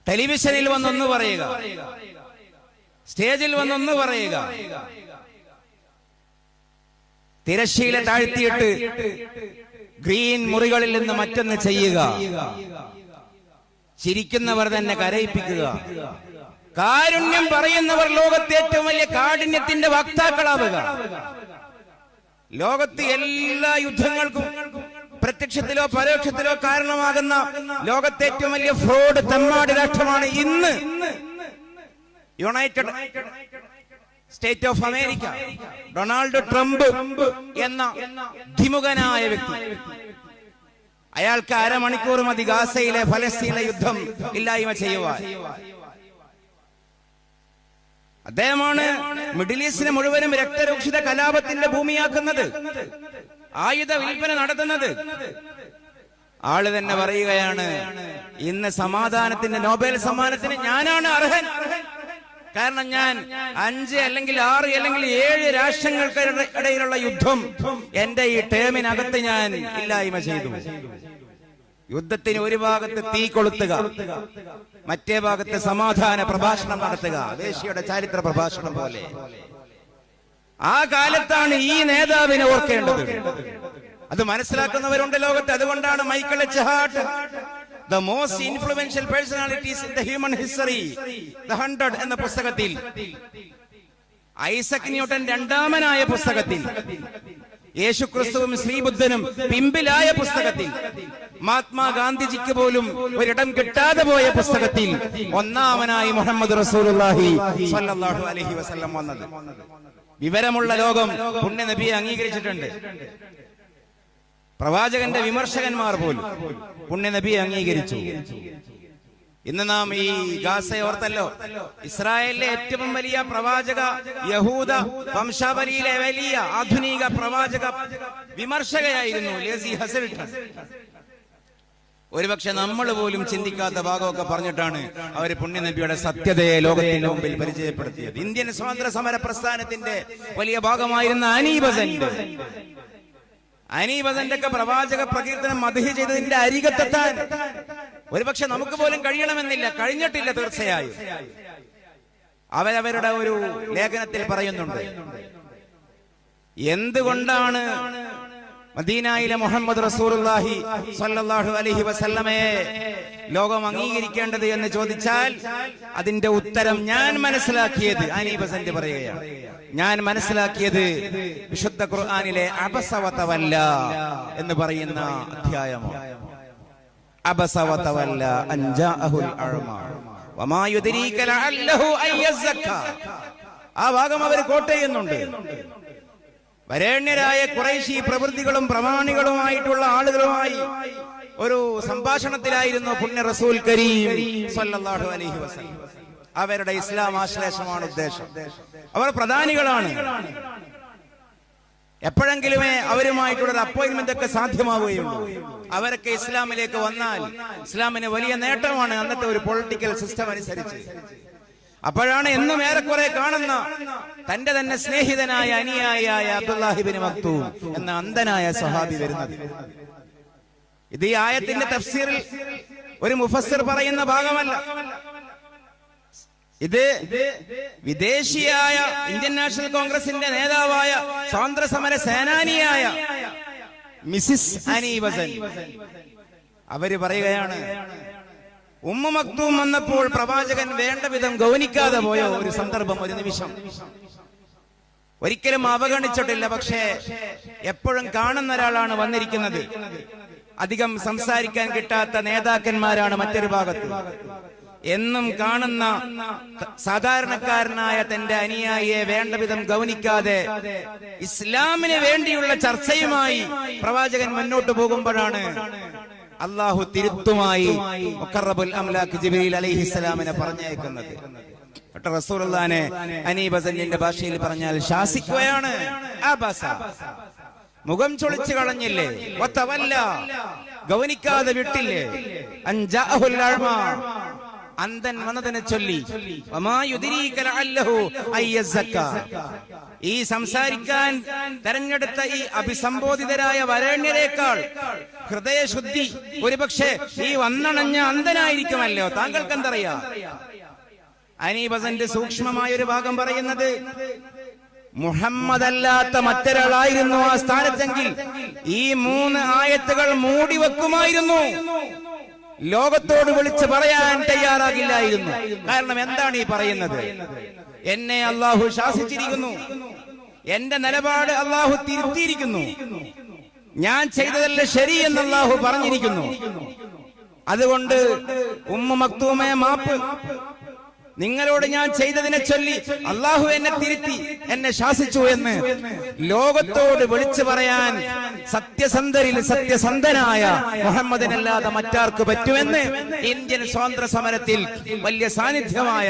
ടെലിവിഷനിൽ വന്നൊന്ന് പറയുക, സ്റ്റേജിൽ വന്നൊന്ന് പറയുക, തിരശ്ശീല താഴ്ത്തിയിട്ട് ഗ്രീൻ മുറികളിൽ നിന്ന് മറ്റൊന്ന് ചെയ്യുക, ചിരിക്കുന്നവർ തന്നെ കരയിപ്പിക്കുക, കാരുണ്യം പറയുന്നവർ ലോകത്തെ ഏറ്റവും വലിയ കാഠിന്യത്തിന്റെ വക്താക്കളാവുക. ലോകത്ത് എല്ലാ യുദ്ധങ്ങൾക്കും പ്രത്യക്ഷത്തിലോ പരോക്ഷത്തിലോ കാരണമാകുന്ന ലോകത്തെ ഏറ്റവും വലിയ ഫ്രോഡ് തെമ്മാടി രാഷ്ട്രമാണ് ഇന്ന് United state of America. Donald Trump എന്ന ദ്വിമുഖനായ വ്യക്തി, അയാൾക്ക് അരമണിക്കൂർ മതി ഗാസയിലെ ഫലസ്തീനിലെ യുദ്ധം ഇല്ലായ്മ ചെയ്യുവാൻ. അദ്ദേഹമാണ് മിഡിൽ ഈസ്റ്റിനെ മുഴുവനും രക്തരൂക്ഷിത കലാപത്തിന്റെ ഭൂമിയാക്കുന്നത്, ആയുധ വിൽപ്പന നടത്തുന്നത്. ആള് തന്നെ പറയുകയാണ്, ഇന്ന് സമാധാനത്തിന്റെ നോബൽ സമ്മാനത്തിന് ഞാനാണ് അർഹൻ. കാരണം ഞാൻ 5 അല്ലെങ്കിൽ 6 അല്ലെങ്കിൽ 7 രാഷ്ട്രങ്ങൾക്കിടയിലുള്ള യുദ്ധം എന്റെ ഈ ടേമിനകത്ത് ഞാൻ ഇല്ലായ്മ ചെയ്തു. യുദ്ധത്തിന് ഒരു ഭാഗത്ത് തീ കൊളുത്തുക, മറ്റേ ഭാഗത്ത് സമാധാന പ്രഭാഷണം നടത്തുക, വേശ്യയുടെ ചരിത്ര പ്രഭാഷണം പോലെ. ആ കാലത്താണ് ഈ നേതാവിനെ ഓർക്കേണ്ടത്. അത് മനസ്സിലാക്കുന്നവരുണ്ട് ലോകത്ത്. അതുകൊണ്ടാണ് Michael H heart The most influential personalities in the human history, The 100 എന്ന പുസ്തകത്തിൽ, ഐസക് ന്യൂട്ടൻ രണ്ടാമനായ പുസ്തകത്തിൽ, യേശുക്രിസ്തുവും ശ്രീബുദ്ധനും പിമ്പിലായ പുസ്തകത്തിൽ, മഹാത്മാഗാന്ധിജിക്ക് പോലും ഒരിടം കിട്ടാതെ പോയ പുസ്തകത്തിൽ ഒന്നാമനായി മുഹമ്മദ് റസൂലുള്ളാഹി സ്വല്ലല്ലാഹു അലൈഹി വസല്ലം വന്നത്. വിവരമുള്ള ലോകം പുണ്യ നബിയെ അംഗീകരിച്ചിട്ടുണ്ട്. പ്രവാചകന്റെ വിമർശകന്മാർ പോലും പുണ്യ നബിയെ അംഗീകരിച്ചു. ഇന്ന് നാം ഈ ഗാസയെ ഓർത്തല്ലോ. ഇസ്രായേലിലെ ഏറ്റവും വലിയ പ്രവാചക, യഹൂദ വംശാവലിയിലെ വലിയ ആധുനിക പ്രവാചക വിമർശകയായിരുന്നു ലേസി ഹസൽട്ടൺ. ഒരുപക്ഷെ നമ്മൾ പോലും ചിന്തിക്കാത്ത ഭാഗമൊക്കെ പറഞ്ഞിട്ടാണ് അവര് പുണ്യനബിയുടെ സത്യതയെ ലോകത്തിന്റെ മുമ്പിൽ പരിചയപ്പെടുത്തിയത്. ഇന്ത്യൻ സ്വാതന്ത്ര്യ സമര പ്രസ്ഥാനത്തിന്റെ വലിയ ഭാഗമായിരുന്ന അനീബസന്റെ ഒക്കെ പ്രവാചക പ്രകീർത്തനം മദ്ഹ് ചെയ്തതിന്റെ അരികത്തെത്താൻ ഒരുപക്ഷെ നമുക്ക് പോലും കഴിയണമെന്നില്ല, കഴിഞ്ഞിട്ടില്ല. തീർച്ചയായും അവരവരുടെ ഒരു ലേഖനത്തിൽ പറയുന്നുണ്ട്, എന്തുകൊണ്ടാണ് മദീനയിലെ മുഹമ്മദ് റസൂലുള്ളാഹി സ്വല്ലല്ലാഹു അലൈഹി വസല്ലമയെ ലോകം അംഗീകരിക്കേണ്ടത് എന്ന് ചോദിച്ചാൽ അതിന്റെ ഉത്തരം ഞാൻ മനസ്സിലാക്കിയത്, അനീബസന്റ് പറയുകയാണ്, ഞാൻ മനസ്സിലാക്കിയത് വിശുദ്ധ ഖുർആനിലെ അബസ വതവല്ല എന്ന് പറയുന്ന അധ്യായമാണ്. അബസ വതവല്ല അൻ ജാഅഹുൽ അഅ്മ വമാ യുദ്രീക ലഅല്ലഹു അയ്യസക്ക. ആ ഭാഗം അവർ കോട്ട് ചെയ്യുന്നുണ്ട്. വരേണ്യരായ ഖുറൈശി പ്രവൃത്തികളും പ്രമാണികളുമായിട്ടുള്ള ആളുകളുമായി ഒരു സംഭാഷണത്തിലായിരുന്നു പുണ്യ റസൂൽ കരീം സ്വല്ലല്ലാഹു അലൈഹി വസല്ലം. അവരുടെ ഇസ്ലാം ആശ്ലേഷമാണ് ഉദ്ദേശം. അവർ പ്രധാനികളാണ്. എപ്പോഴെങ്കിലുമേ അവരുമായിട്ടുള്ള അപ്പോയിന്റ്മെന്റ് ഒക്കെ സാധ്യമാവുകയുള്ളൂ. അവരൊക്കെ ഇസ്ലാമിലേക്ക് വന്നാൽ ഇസ്ലാമിന് വലിയ നേട്ടമാണ് അന്നത്തെ ഒരു പൊളിറ്റിക്കൽ സിസ്റ്റം അനുസരിച്ച്. അപ്പോഴാണ് എന്നും ഏറെക്കുറെ കാണുന്ന തന്റെ തന്നെ സ്നേഹിതനായ അനുയായിയായ അബ്ദുല്ലാഹി ഇബ്നു മക്തൂം എന്ന അന്ധനായ സ്വഹാബി വരുന്നത്. ഇത് ഈ ആയത്തിന്റെ തഫ്സീറിൽ ഒരു മുഫസ്സിർ പറയുന്ന ഭാഗമല്ല. ഇത് വിദേശിയായ ഇന്ത്യൻ നാഷണൽ കോൺഗ്രസിന്റെ നേതാവായ സ്വാതന്ത്ര്യ സമര സേനാനിയായ മിസിസ് അനീബസൻ അവര് പറയുകയാണ്, ഉമ്മു മക്തൂം വന്നപ്പോൾ പ്രവാചകൻ വേണ്ട വിധം ഗൗനിക്കാതെ പോയ ഒരു സന്ദർഭം, ഒരു നിമിഷം ഒരിക്കലും അവഗണിച്ചിട്ടില്ല. പക്ഷേ എപ്പോഴും കാണുന്ന ഒരാളാണ് വന്നിരിക്കുന്നത്. അധികം സംസാരിക്കാൻ കിട്ടാത്ത നേതാക്കന്മാരാണ് മറ്റൊരു ഭാഗത്ത്. എന്നും കാണുന്ന സാധാരണക്കാരനായ തന്റെ അനുയായിയെ വേണ്ട വിധം ഗൗനിക്കാതെ ഇസ്ലാമിന് വേണ്ടിയുള്ള ചർച്ചയുമായി പ്രവാചകൻ മുന്നോട്ട് പോകുമ്പോഴാണ് അള്ളാഹു തിരുത്തുമായി മുഖറബുൽ അംലാഖ് ജിബ്രീൽ അലൈഹിസ്സലാമിനെ പറഞ്ഞയക്കുന്നത്. റസൂലുള്ളാഹിനെ അനീബസന്റെ ഭാഷയിൽ പറഞ്ഞാൽ ശാസിക്കുകയാണ്. അബസ, മുഖം ചൊളിച്ചു കളഞ്ഞില്ലേ, വതവല്ല, ഗൗനിക്കാതെ വിട്ടില്ലേ, അൻ ജാഅഹുൽ അഅ്മ, അന്ധൻ വന്നതിനെ ചൊല്ലി വമാ യുദ്രീക ലഅല്ലഹു അയ്യസക്ക. ഈ സംസാരിക്കാൻ തെരഞ്ഞെടുത്ത ഈ അഭിസംബോധിതരായ വരേണ്യരേക്കാൾ ഹൃദയശുദ്ധി ഒരുപക്ഷെ ഈ വന്നണഞ്ഞ അന്ധനായിരിക്കുമല്ലോ. താങ്കൾക്ക് എന്തറിയാം? അനീബസന്റ് സൂക്ഷ്മമായ ഒരു ഭാഗം പറയുന്നത്, മുഹമ്മദ് അല്ലാത്ത മറ്റൊരാളായിരുന്നു ആ സ്ഥാനത്തെങ്കിൽ ഈ 3 ആയത്തുകൾ മൂടി വെക്കുമായിരുന്നു, ലോകത്തോട് വിളിച്ച് പറയാൻ തയ്യാറാകില്ലായിരുന്നു. കാരണം എന്താണ് ഈ പറയുന്നത്? എന്നെ അള്ളാഹു ശാസിച്ചിരിക്കുന്നു, എന്റെ നിലപാട് അള്ളാഹു തിരുത്തിയിരിക്കുന്നു, ഞാൻ ചെയ്തതല്ല ശരി എന്ന് അള്ളാഹു പറഞ്ഞിരിക്കുന്നു. അതുകൊണ്ട് ഉമ്മു മക്തൂമയെ മാപ്പ്, നിങ്ങളോട് ഞാൻ ചെയ്തതിനെ ചൊല്ലി അള്ളാഹു എന്നെ തിരുത്തി, എന്നെ ശാസിച്ചു എന്ന് ലോകത്തോട് വിളിച്ചു പറയാൻ സത്യസന്ധരിൽ സത്യസന്ധനായ മുഹമ്മദിനല്ലാതെ മറ്റാർക്ക് പറ്റുമെന്ന് ഇന്ത്യൻ സ്വാതന്ത്ര്യ സമരത്തിൽ വലിയ സാന്നിധ്യമായ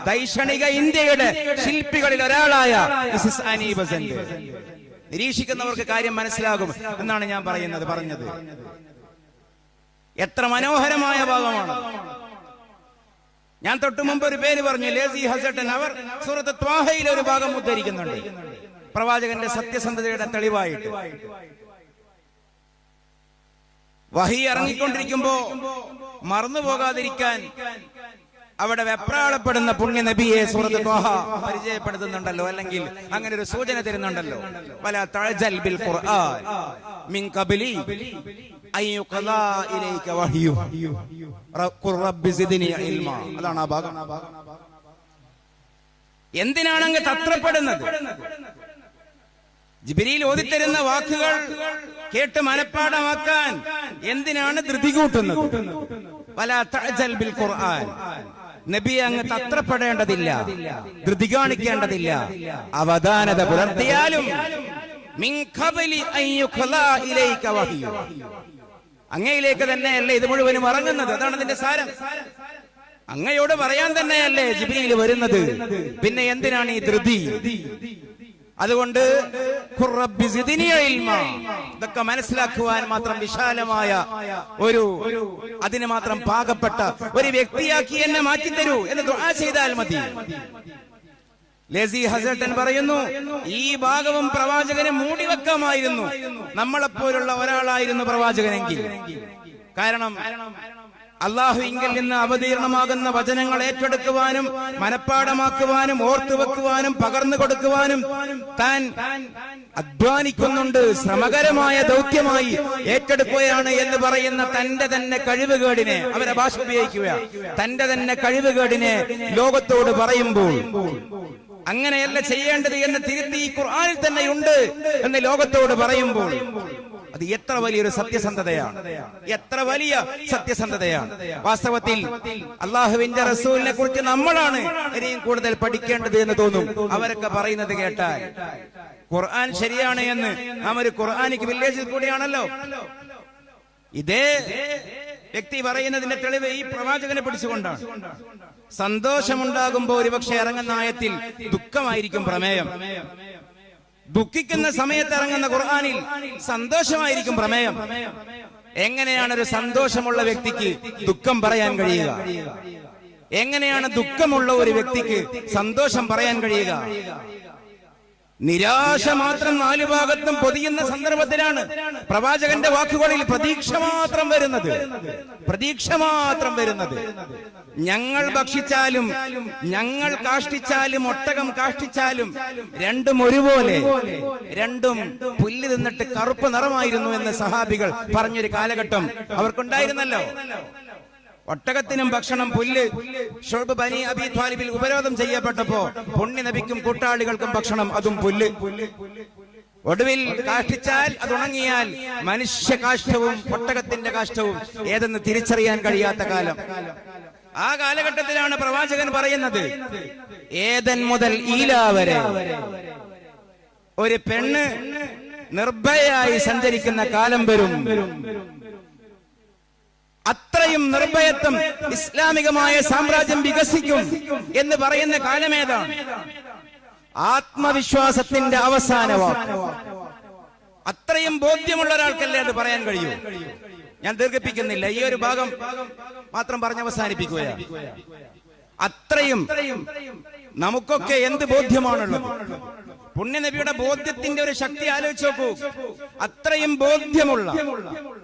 ദൈക്ഷണിക ഇന്ത്യയുടെ ശില്പികളിൽ ഒരാളായ മിസസ് ആനി ബസന്റ്. നിരീക്ഷിക്കുന്നവർക്ക് കാര്യം മനസ്സിലാകും എന്നാണ് ഞാൻ പറഞ്ഞത്. എത്ര മനോഹരമായ ഭാഗമാണ്. ഞാൻ തൊട്ടു മുമ്പ് ഒരു പേര് പറഞ്ഞു, ലേസി ഹസട്ടൻ. അവർ സൂറത്ത് ത്വാഹയിൽ ഒരു ഭാഗം ഉദ്ധരിക്കുന്നുണ്ട്, പ്രവാചകന്റെ സത്യസന്ധതയുടെ തെളിവായിട്ട്. വഹി ഇറങ്ങിക്കൊണ്ടിരിക്കുമ്പോ മറന്നുപോകാതിരിക്കാൻ അവിടെ വെപ്രാളപ്പെടുന്ന പുണ്യ നബിയെ സൂറത്ത് ത്വാഹ പരിചയപ്പെടുത്തുന്നുണ്ടല്ലോ, അല്ലെങ്കിൽ അങ്ങനെ ഒരു സൂചന തരുന്നുണ്ടല്ലോ. വലാ തഅജൽ ബിൽ ഖുർആൻ മിൻ ഖബ്ലി അയ്യുഖലാ ഇലൈക വഹ്യു ഖുർ റബ്ബി സിദ്നി ഇൽമാ. അതാണ് ആ ഭാഗം. എന്തിനാണ് അങ്ങ് തത്രപ്പെടുന്നത്? ജിബ്രീൽ ഓതിത്തരുന്ന വാക്കുകൾ കേട്ട് മനഃപ്പാഠമാക്കാൻ എന്തിനാണ് ധൃതി കൂട്ടുന്നത്? വലാ തഅജൽ ബിൽ ഖുർആൻ. നബി അങ്ങ് തത്രപ്പെടേണ്ടതില്ല, ധൃതി കാണിക്കേണ്ടതില്ല. അവധാനത പുലർത്തിയാലും മിൻ ഖബ്ലി അയ്യുഖലാ ഇലൈക വഹ്യു, അങ്ങയിലേക്ക് തന്നെയല്ലേ ഇത് മുഴുവനും ഇറങ്ങുന്നത്. അതാണ് അതിന്റെ സാരം. അങ്ങയോട് പറയാൻ തന്നെയല്ലേ ജിബ്രീൽ വരുന്നത്. പിന്നെ എന്തിനാണ് ഈ ധൃതി? അതുകൊണ്ട് ഖുർ റബ്ബി സിദ്നി ഇൽമാ, ഇതൊക്കെ മനസ്സിലാക്കുവാൻ മാത്രം വിശാലമായ അതിന് മാത്രം പാകപ്പെട്ട ഒരു വ്യക്തിയാക്കി എന്നെ മാറ്റിത്തരൂ എന്ന് ദുആ ചെയ്താൽ മതി. ലേസി ഹസട്ടൻ പറയുന്നു, ഈ ഭാഗവും പ്രവാചകനെ മൂടിവെക്കാമായിരുന്നു, നമ്മളെപ്പോലുള്ള ഒരാളായിരുന്നു പ്രവാചകനെങ്കിൽ. കാരണം അള്ളാഹുവിങ്കിൽ നിന്ന് അവതീർണമാകുന്ന വചനങ്ങൾ ഏറ്റെടുക്കുവാനും മനഃപ്പാഠമാക്കുവാനും ഓർത്തുവെക്കുവാനും പകർന്നു കൊടുക്കുവാനും താൻ അധ്വാനിക്കുന്നുണ്ട്, ശ്രമകരമായ ദൗത്യമായി ഏറ്റെടുക്കുകയാണ് എന്ന് പറയുന്ന തന്റെ തന്നെ കഴിവുകേടിനെ, അവരെ ഭാഷ ഉപയോഗിക്കുക, തന്റെ തന്നെ കഴിവുകേടിനെ ലോകത്തോട് പറയുമ്പോൾ അങ്ങനെയല്ല ചെയ്യേണ്ടത് എന്ന് തിരുത്തി ഈ ഖുർആനിൽ തന്നെയുണ്ട് എന്ന് ലോകത്തോട് പറയുമ്പോൾ അത് എത്ര വലിയൊരു സത്യസന്ധതയാണ്, എത്ര വലിയ സത്യസന്ധതയാണ്. വാസ്തവത്തിൽ അള്ളാഹുവിന്റെ റസൂലിനെ കുറിച്ച് നമ്മളാണ് ഇനിയും കൂടുതൽ പഠിക്കേണ്ടത് എന്ന് തോന്നും അവരൊക്കെ പറയുന്നത് കേട്ടാൽ. ഖുർആൻ ശരിയാണ് എന്ന് നാം ഒരു ഖുർആനിക് വില്ലേജിൽ കൂടിയാണല്ലോ. ഇതേ വ്യക്തി പറയുന്നതിന്റെ തെളിവ് ഈ പ്രവാചകനെ പിടിച്ചുകൊണ്ടാണ്. സന്തോഷമുണ്ടാകുമ്പോ ഒരുപക്ഷെ ഇറങ്ങുന്ന ആയത്തിൽ ദുഃഖമായിരിക്കും പ്രമേയം, ദുഃഖിക്കുന്ന സമയത്ത് ഇറങ്ങുന്ന ഖുർആനിൽ സന്തോഷമായിരിക്കും പ്രമേയം. എങ്ങനെയാണ് ഒരു സന്തോഷമുള്ള വ്യക്തിക്ക് ദുഃഖം പറയാൻ കഴിയുക? എങ്ങനെയാണ് ദുഃഖമുള്ള ഒരു വ്യക്തിക്ക് സന്തോഷം പറയാൻ കഴിയുക? നിരാശ മാത്രം 4 ഭാഗത്തും പൊതിയുന്ന സന്ദർഭത്തിലാണ് പ്രവാചകന്റെ വാക്കുകളിൽ പ്രതീക്ഷ മാത്രം വരുന്നത്. ഞങ്ങൾ ഭക്ഷിച്ചാലും ഞങ്ങൾ കാഷ്ടിച്ചാലും ഒട്ടകം കാഷ്ടിച്ചാലും രണ്ടും ഒരുപോലെ, രണ്ടും പുല്ല് തിന്നിട്ട് കറുപ്പ് നിറമായിരുന്നു എന്ന് സഹാബികൾ പറഞ്ഞൊരു കാലഘട്ടം അവർക്കുണ്ടായിരുന്നല്ലോ. ഒട്ടകത്തിനും ഭക്ഷണം പുല്ല്. ശുഅബ് ബനി അബി ത്വാലിബിൽ ഉപരോധം ചെയ്യപ്പെട്ടപ്പോ പുണ്യ നബിക്കും കൂട്ടാളികൾക്കും ഭക്ഷണം അതും പുല്ല്. ഒടുവിൽ കാഷ്ടിച്ചാൽ അത് ഉണങ്ങിയാൽ മനുഷ്യ കാഷ്ടവും ഒട്ടകത്തിന്റെ കാഷ്ടവും ഏതെന്ന് തിരിച്ചറിയാൻ കഴിയാത്ത കാലം. ആ കാലഘട്ടത്തിലാണ് പ്രവാചകൻ പറയുന്നത്, ഏദൻ മുതൽ ഈലാ വരെ ഒരു പെണ്ണ് നിർഭയയായി സഞ്ചരിക്കുന്ന കാലം വരും. അത്രയും നിർഭയത്വം, ഇസ്ലാമികമായ സാമ്രാജ്യം വികസിക്കും എന്ന് പറയുന്ന കാലമേതാണ്? ആത്മവിശ്വാസത്തിന്റെ അവസാന വാക്ക്. അത്രയും ബോധ്യമുള്ള ഒരാൾക്കല്ലേ അത് പറയാൻ കഴിയൂ? ഞാൻ ദീർഘിപ്പിക്കുന്നില്ല, ഈ ഒരു ഭാഗം മാത്രം പറഞ്ഞ് അവസാനിപ്പിക്കുകയാണ്. അത്രയും നമുക്കൊക്കെ എന്ത് ബോധ്യമാണുള്ളത്? പുണ്യനബിയുടെ ബോധ്യത്തിന്റെ ഒരു ശക്തി ആലോചിച്ച് നോക്കൂ. അത്രയും ബോധ്യമുള്ള,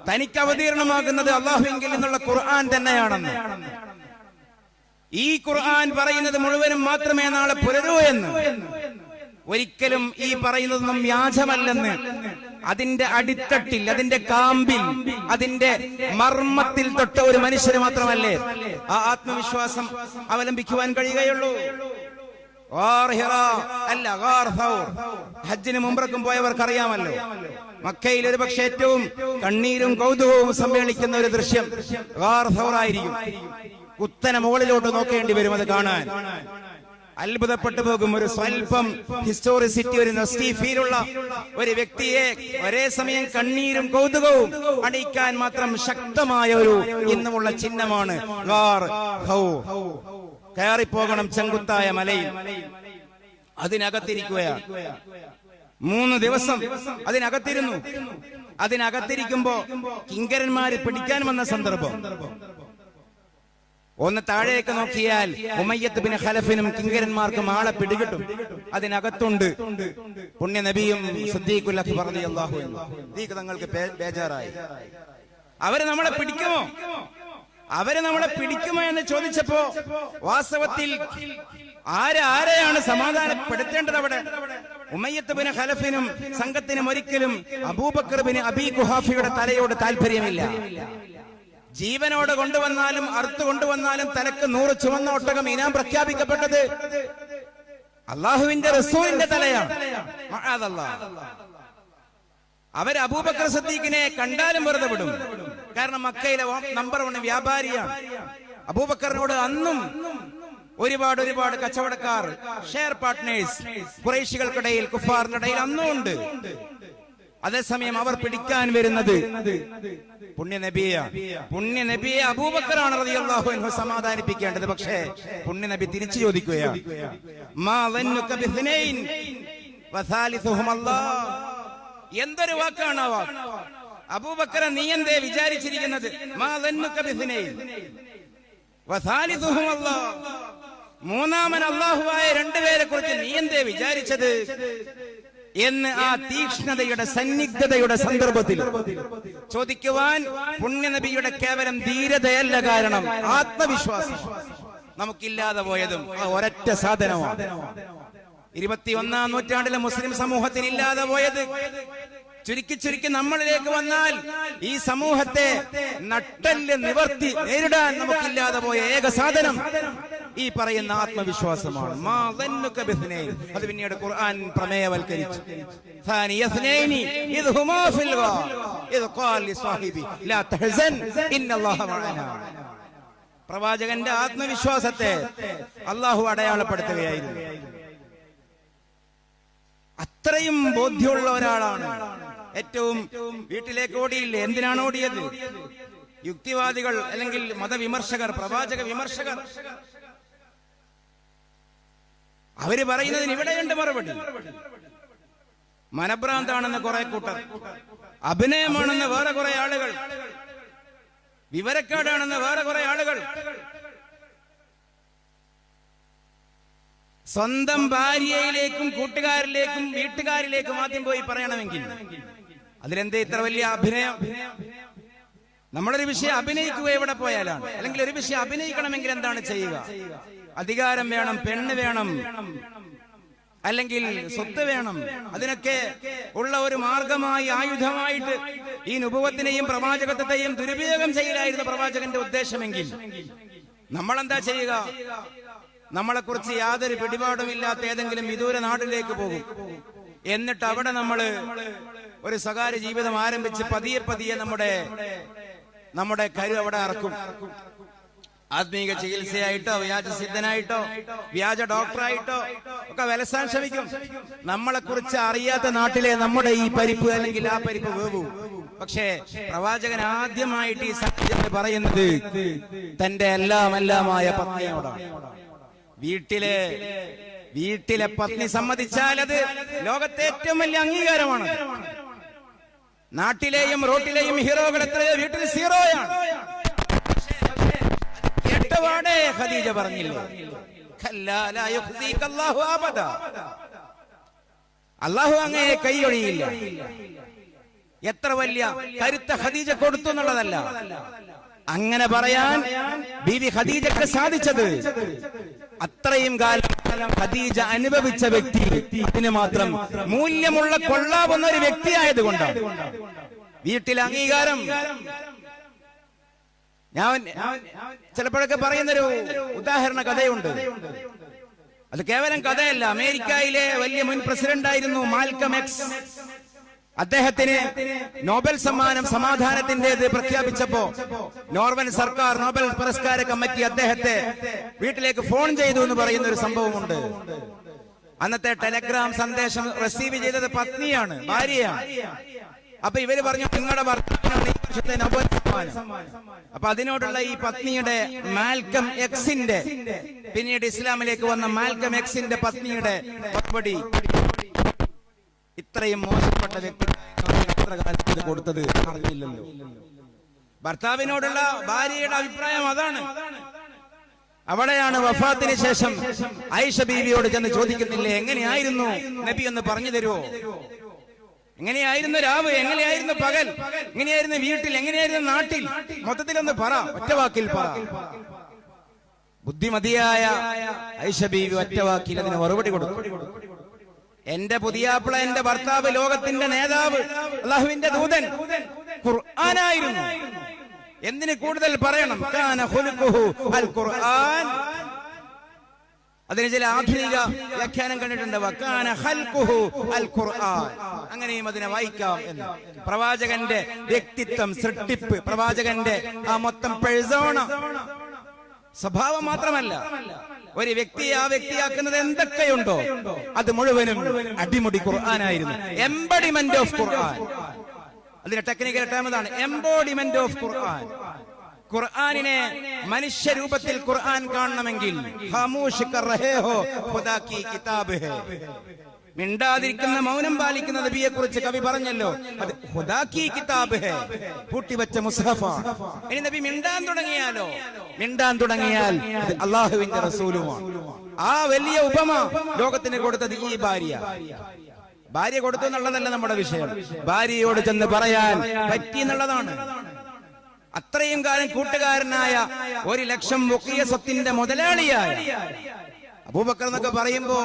തനിക്ക് അവതീർണമാകുന്നത് അള്ളാഹുവിങ്കിൽ നിന്നുള്ള ഖുർആൻ തന്നെയാണെന്ന്, ഈ ഖുർആൻ പറയുന്നത് മുഴുവനും മാത്രമേ നാളെ പുലരൂ എന്ന്, ഒരിക്കലും ഈ പറയുന്നതൊന്നും വ്യാജമല്ലെന്ന് അതിന്റെ അടിത്തട്ടിൽ, അതിന്റെ കാമ്പിൽ, അതിന്റെ മർമ്മത്തിൽ തൊട്ട ഒരു മനുഷ്യന് മാത്രമല്ലേ ആ ആത്മവിശ്വാസം അവലംബിക്കുവാൻ കഴിയുകയുള്ളൂ. ഹജ്ജിന് മുമ്പറക്കും പോയവർക്ക് അറിയാമല്ലോ, മക്കയിൽ ഒരു പക്ഷേ ഏറ്റവും കണ്ണീരും കൗതുകവും സമ്മേളിക്കുന്ന ഒരു ദൃശ്യം ഗാർ സൗർ ആയിരിക്കും. കുത്തനെ മുകളിലോട്ട് നോക്കേണ്ടി വരും അത് കാണാൻ. അത്ഭുതപ്പെട്ടു പോകും. ഒരു സ്വല്പം ഹിസ്റ്റോറിസിറ്റി, ഒരു നൊസ്റ്റി ഫീലുള്ള ഒരു വ്യക്തിയെ ഒരേ സമയം കണ്ണീരും കൗതുകവും അണിയിക്കാൻ മാത്രം ശക്തമായ ഒരു ഇന്നുമുള്ള ചിഹ്നമാണ് ഗാർ സൗർ. കയറിപ്പോകണം ചെങ്കുത്തായ മലയിൽ, അതിനകത്തിരിക്കുകയാണ്. 3 ദിവസം അതിനകത്തിരുന്നു. അതിനകത്തിരിക്കുമ്പോ കിങ്കരന്മാര് പിടിക്കാൻ വന്ന സന്ദർഭം. ഒന്ന് താഴേക്ക് നോക്കിയാൽ ഉമയ്യത്ത് ബിൻ ഖലഫിനും കിങ്കരന്മാർക്കും ആളെ പിടികിട്ടും. അതിനകത്തുണ്ട് പുണ്യ നബിയും സിദ്ദീഖുൽ അക്ബർ റളിയല്ലാഹു അൻഹു. സിദ്ദീഖ് തങ്ങൾക്ക് ബേജാറായി. അവര് നമ്മളെ പിടിക്കുമോ, അവര് നമ്മളെ പിടിക്കുമോ എന്ന് ചോദിച്ചപ്പോ വാസ്തവത്തിൽ ആരെയാണ് സമാധാനപ്പെടുത്തേണ്ടത്? അവിടെ ഉമയ്യത്ത് ബിൻ ഖലഫിനും സംഘത്തിനും ഒരിക്കലും അബൂബക്കർ ബിൻ അബീ ഖുഹാഫയുടെ തലയോട് താല്പര്യമില്ല. ജീവനോട് കൊണ്ടുവന്നാലും അറുത്തു കൊണ്ടുവന്നാലും തലക്ക് 100 ചുവന്ന ഒട്ടകം ഇനാം പ്രഖ്യാപിക്കപ്പെട്ടത് അള്ളാഹുവിന്റെ റസൂലിന്റെ തലയാണ്. അവർ അബൂബക്കർ സിദ്ദീഖിനെ കണ്ടാലും വെറുതെ വിടും. കാരണം മക്കയിലെ നമ്പർ 1 വ്യാപാരിയാണ്. അബൂബക്കറിനോട് അന്നും ഒരുപാട് കച്ചവടക്കാർ, ഷെയർ പാർട്ട്നേഴ്സ് ഖുറൈശികൾക്കിടയിൽ, കുഫാറിനിടയിൽ അന്നും ഉണ്ട്. അതേസമയം അവർ പിടിക്കാൻ വരുന്നത് പുണ്യനബിയെ അബൂബക്കറാണ് റളിയല്ലാഹു അൻഹു സമാധാനിപ്പിക്കേണ്ടത്. പക്ഷേ പുണ്യനബി തിരിച്ചു ചോദിക്കുകയാണ്, മാ ദന്നുക ബിസ്നൈൻ വസാലിസുഹും അല്ലാഹ്. എന്തൊരു വാക്കാണ് ആ വാക്ക്? അബൂബക്കർ, നീ എന്തേ വിചാരിച്ചിരിക്കുന്നത്? മാ ദന്നുക ബിസ്നൈൻ വസാലിസുഹും അല്ലാഹ്, മൂന്നാമൻ അല്ലാഹുവായ 2 പേരെ കുറിച്ച് നീ എന്തേ വിചാരിച്ചത് എന്ന് ആ തീക്ഷ്ണതയുടെ, സന്നിഗ്ധതയുടെ സന്ദർഭത്തിൽ ചോദിക്കുവാൻ പുണ്യനബിയുടെ കേവലം ധീരതയല്ല കാരണം, ആത്മവിശ്വാസം നമുക്കില്ലാതെ പോയതും ആ ഒരൊറ്റ സാധനമാണ്. 21-ാം നൂറ്റാണ്ടിലെ മുസ്ലിം സമൂഹത്തിന് ഇല്ലാതെ പോയത്, ചുരുക്കി നമ്മളിലേക്ക് വന്നാൽ ഈ സമൂഹത്തെ നട്ടെല്ല് നിവർത്തി നേരിടാൻ നമുക്കില്ലാതെ പോയ ഏക സാധനം ഈ പറയുന്ന ആത്മവിശ്വാസമാണ്. മാ ദന്നുക ബിസ്നൈൻ. അത് പിന്നീട് ഖുർആൻ പ്രമേയവൽക്കരിച്ചു. സാനിയസ്നൈനി ഇദ് ഹുമാ ഫിൽ ഗാർ ഇദ് ഖാല ലിസാഹിബി ലാ തഹ്സൻ ഇന്നല്ലാഹ മഅനാ. പ്രവാചകന്റെ ആത്മവിശ്വാസത്തെ അല്ലാഹു അടയാളപ്പെടുത്തുകയായിരുന്നു. അത്രയും ബോധ്യമുള്ള ഒരാളാണ്. ഏറ്റവും വീട്ടിലേക്ക് ഓടിയില്ലേ? എന്തിനാണ് ഓടിയത്? യുക്തിവാദികൾ അല്ലെങ്കിൽ മതവിമർശകർ, പ്രവാചക വിമർശകർ, അവര് പറയുന്നതിന് ഇവിടെയുണ്ട് മറുപടി. മനഭ്രാന്താണെന്ന് കുറെ കൂട്ടർ, അഭിനയമാണെന്ന് വേറെ കുറെ ആളുകൾ, വിവരക്കേടാണെന്ന് വേറെ കുറെ ആളുകൾ, സ്വന്തം ഭാര്യയിലേക്കും കൂട്ടുകാരിലേക്കും വീട്ടുകാരിലേക്കും ആദ്യം പോയി പറയണമെങ്കിൽ അതിലെന്തേ ഇത്ര വലിയ അഭിനയം? നമ്മളൊരു വിഷയം അഭിനയിക്കുക എവിടെ പോയാലാണ്. അല്ലെങ്കിൽ ഒരു വിഷയം അഭിനയിക്കണമെങ്കിൽ എന്താണ് ചെയ്യുക? അധികാരം വേണം, പെണ്ണ് വേണം, അല്ലെങ്കിൽ സ്വത്ത് വേണം. അതിനൊക്കെ ഉള്ള ഒരു മാർഗമായി, ആയുധമായിട്ട് ഈ നുബുവത്തിനെയും പ്രവാചകത്വത്തെയും ദുരുപയോഗം ചെയ്യലായിരുന്നു പ്രവാചകന്റെ ഉദ്ദേശമെങ്കിൽ നമ്മളെന്താ ചെയ്യുക? നമ്മളെക്കുറിച്ച് യാതൊരു പിടിപാടുമില്ലാത്ത ഏതെങ്കിലും വിദൂര നാട്ടിലേക്ക് പോകും. എന്നിട്ട് അവിടെ നമ്മള് ഒരു സ്വകാര്യ ജീവിതം ആരംഭിച്ച് പതിയെ നമ്മുടെ കരു അവിടെ ഇറക്കും. ആത്മീക ചികിത്സയായിട്ടോ, വ്യാജ സിദ്ധനായിട്ടോ, വ്യാജ ഡോക്ടറായിട്ടോ ഒക്കെ വിലസാൻ ശ്രമിക്കും. നമ്മളെ കുറിച്ച് അറിയാത്ത നാട്ടിലെ നമ്മുടെ ഈ പരിപ്പ് അല്ലെങ്കിൽ ആ പരിപ്പ് വേവൂ. പക്ഷേ പ്രവാചകൻ ആദ്യമായിട്ട് ഈ സത്യം പറയുന്നത് തന്റെ എല്ലാമായ പത്നിയോടാണ്. വീട്ടിലെ പത്നി സമ്മതിച്ചാൽ അത് ലോകത്തെ ഏറ്റവും വലിയ അംഗീകാരമാണ്. നാട്ടിലെയും റോട്ടിലെയും ഹീറോകൾ എത്രയോ വീട്ടിൽ സീറോയാണ്. കേട്ടപാടെ ഖദീജ പറഞ്ഞില്ലേ, അല്ലാഹു അങ്ങയെ കൈയൊഴിയില്ല. എത്ര വലിയ കരുത്ത ഖദീജ കൊടുത്തു എന്നുള്ളതല്ല, അങ്ങനെ പറയാൻ ബീവി ഖദീജക്ക് സാധിച്ചത് അത്രയും കാലം ഖദീജ അനുഭവിച്ച വ്യക്തി, അതിന് മാത്രം മൂല്യമുള്ള കൊള്ളാവുന്ന ഒരു വ്യക്തിയായതുകൊണ്ടാണ്. വീട്ടിൽ അംഗീകാരം ഞാൻ ചിലപ്പോഴൊക്കെ പറയുന്നൊരു ഉദാഹരണ കഥയുണ്ട്. അത് കേവലം കഥയല്ല. അമേരിക്കയിലെ വലിയ മുൻ പ്രസിഡന്റായിരുന്നു മാൽക്കം എക്സ്. അദ്ദേഹത്തിന് നോബൽ സമ്മാനം സമാധാനത്തിന്റേത് പ്രഖ്യാപിച്ചപ്പോ നോർവൻ സർക്കാർ നോബൽ പുരസ്കാര കമ്മിറ്റി അദ്ദേഹത്തെ വീട്ടിലേക്ക് ഫോൺ ചെയ്തു എന്ന് പറയുന്ന ഒരു സംഭവമുണ്ട്. അന്നത്തെ ടെലഗ്രാം സന്ദേശം റിസീവ് ചെയ്തത് പത്നിയാണ്, ഭാര്യയാണ്. അപ്പൊ ഇവര് പറഞ്ഞു, നിങ്ങളുടെ ഭർത്താവിനാണ് ഈ വർഷത്തെ നോബൽ സമ്മാനം. അപ്പൊ അതിനോടുള്ള ഈ പത്നിയുടെ മാൽക്കം എക്സിന്റെ, പിന്നീട് ഇസ്ലാമിലേക്ക് വന്ന മാൽക്കം എക്സിന്റെ പത്നിയുടെ മറുപടി, ഇത്രയും മോശപ്പെട്ട വ്യക്തി എത്ര കാലത്ത് കൊടുത്തത് അറിയില്ലല്ലോ. ഭർത്താവിനോടുള്ള ഭാര്യയുടെ അഭിപ്രായം അതാണ്. അവിടെയാണ് വഫാത്തിന് ശേഷം ആയിഷ ബീവിയോട് ചെന്ന് ചോദിക്കുന്നില്ലേ, എങ്ങനെയായിരുന്നു നബി എന്ന് പറഞ്ഞു തരുമോ? എങ്ങനെയായിരുന്നു രാവ്, എങ്ങനെയായിരുന്നു പകൽ, എങ്ങനെയായിരുന്നു വീട്ടിൽ, എങ്ങനെയായിരുന്നു നാട്ടിൽ, മൊത്തത്തിലൊന്ന് പറ, ഒറ്റവാക്കിൽ പറ. ബുദ്ധിമതിയായ ആയിഷ ബീവി ഒറ്റവാക്കിൽ അതിന് മറുപടി കൊടുത്തു. എന്റെ പുതിയാപ്പിള, എന്റെ ഭർത്താവ്, ലോകത്തിന്റെ നേതാവ്, അല്ലാഹുവിന്റെ ദൂതൻ ഖുർആനായിരുന്നു. എന്തിന് കൂടുതൽ പറയണം? കാന ഖുലുഖുഹു അൽ ഖുർആൻ. അതിന് ചില ആധുനിക വ്യാഖ്യാനം കണ്ടിട്ടുണ്ട്, വകാന ഖൽഖുഹു അൽ ഖുർആൻ. അങ്ങനെയും അതിനെ വായിക്കാം എന്ന്. പ്രവാചകന്റെ വ്യക്തിത്വം, സൃഷ്ടിപ്പ്, പ്രവാചകന്റെ ആ മൊത്തം പെഴ്സോണ, സ്വഭാവം മാത്രമല്ല, ഒരു വ്യക്തിയെ ആ വ്യക്തിയാക്കുന്നത് എന്തൊക്കെയുണ്ടോ അത് മുഴുവനും അടിമുടി ഖുർആനായിരുന്നു. എംബഡിമെന്റ് ഓഫ് ഖുർആൻ. അതിന്റെ ടെക്നിക്കൽ ടേം അതാണ്, എംബോഡിമെന്റ് ഓഫ് ഖുർആൻ. ഖുർആനിനെ മനുഷ്യ രൂപത്തിൽ ഖുർആൻ കാണണമെങ്കിൽ ഖാമൂഷ് കർ റഹേ ഹോ ഖുദാ കി കിതാബ് ഹേ. മിണ്ടാതിരിക്കുന്ന, മൗനം പാലിക്കുന്ന നബിയെ കുറിച്ച് കവി പറഞ്ഞല്ലോ, അത് ഖുദാ കി കിതാബ് ഹേ, പൂട്ടിവെച്ച മുസ്ഹഫാണ്. ഇനി നബി മിണ്ടാൻ തുടങ്ങിയാൽ അത് അല്ലാഹുവിന്റെ റസൂലുമാണ്. ആ വലിയ ഉപമ ലോകത്തിന് കൊടുത്തത് ഈ ഭാര്യ കൊടുത്തു എന്നുള്ളതല്ല നമ്മുടെ വിഷയം. ഭാര്യയോട് ചെന്ന് പറയാൻ പറ്റി എന്നുള്ളതാണ്. അത്രയും കാലം കൂട്ടുകാരനായ 1 ലക്ഷം മുഖിയ സ്വത്തിന്റെ മുതലാളിയായ അബൂബക്കർ എന്നൊക്കെ പറയുമ്പോ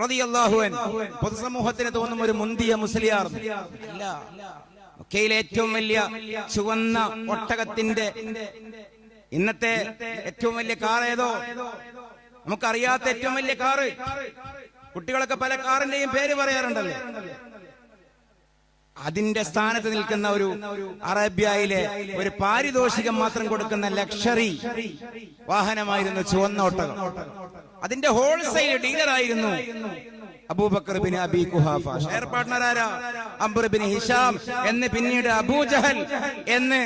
റളിയല്ലാഹു അൻഹു പൊതുസമൂഹത്തിന് തോന്നും ഒരു മുന്തിയ മുസ്ലിയാർ. അല്ല, മക്കയിലെ ഏറ്റവും വലിയ ചുവന്ന ഒട്ടകത്തിന്റെ, ഇന്നത്തെ ഏറ്റവും വലിയ കാർ ഏതോ നമുക്കറിയാത്ത ഏറ്റവും വലിയ കാറ്. കുട്ടികളൊക്കെ പല കാറിന്റെയും പേര് പറയാറുണ്ടല്ലോ. അതിന്റെ സ്ഥാനത്ത് നിൽക്കുന്ന ഒരു അറേബ്യയിലെ ഒരു പാരിതോഷികം മാത്രം കൊടുക്കുന്ന ലക്ഷറി വാഹനമായിരുന്നു ചുവന്ന ഒട്ടകം. അതിന്റെ ഹോൾസെയിൽ ഡീലറായിരുന്നു Abu Bakr bin Abi Quhafa. Share partner ആരാ? അംർ ബിൻ ഹിഷാം എന്ന് പിന്നീട് അബൂജഹൽ എന്ന്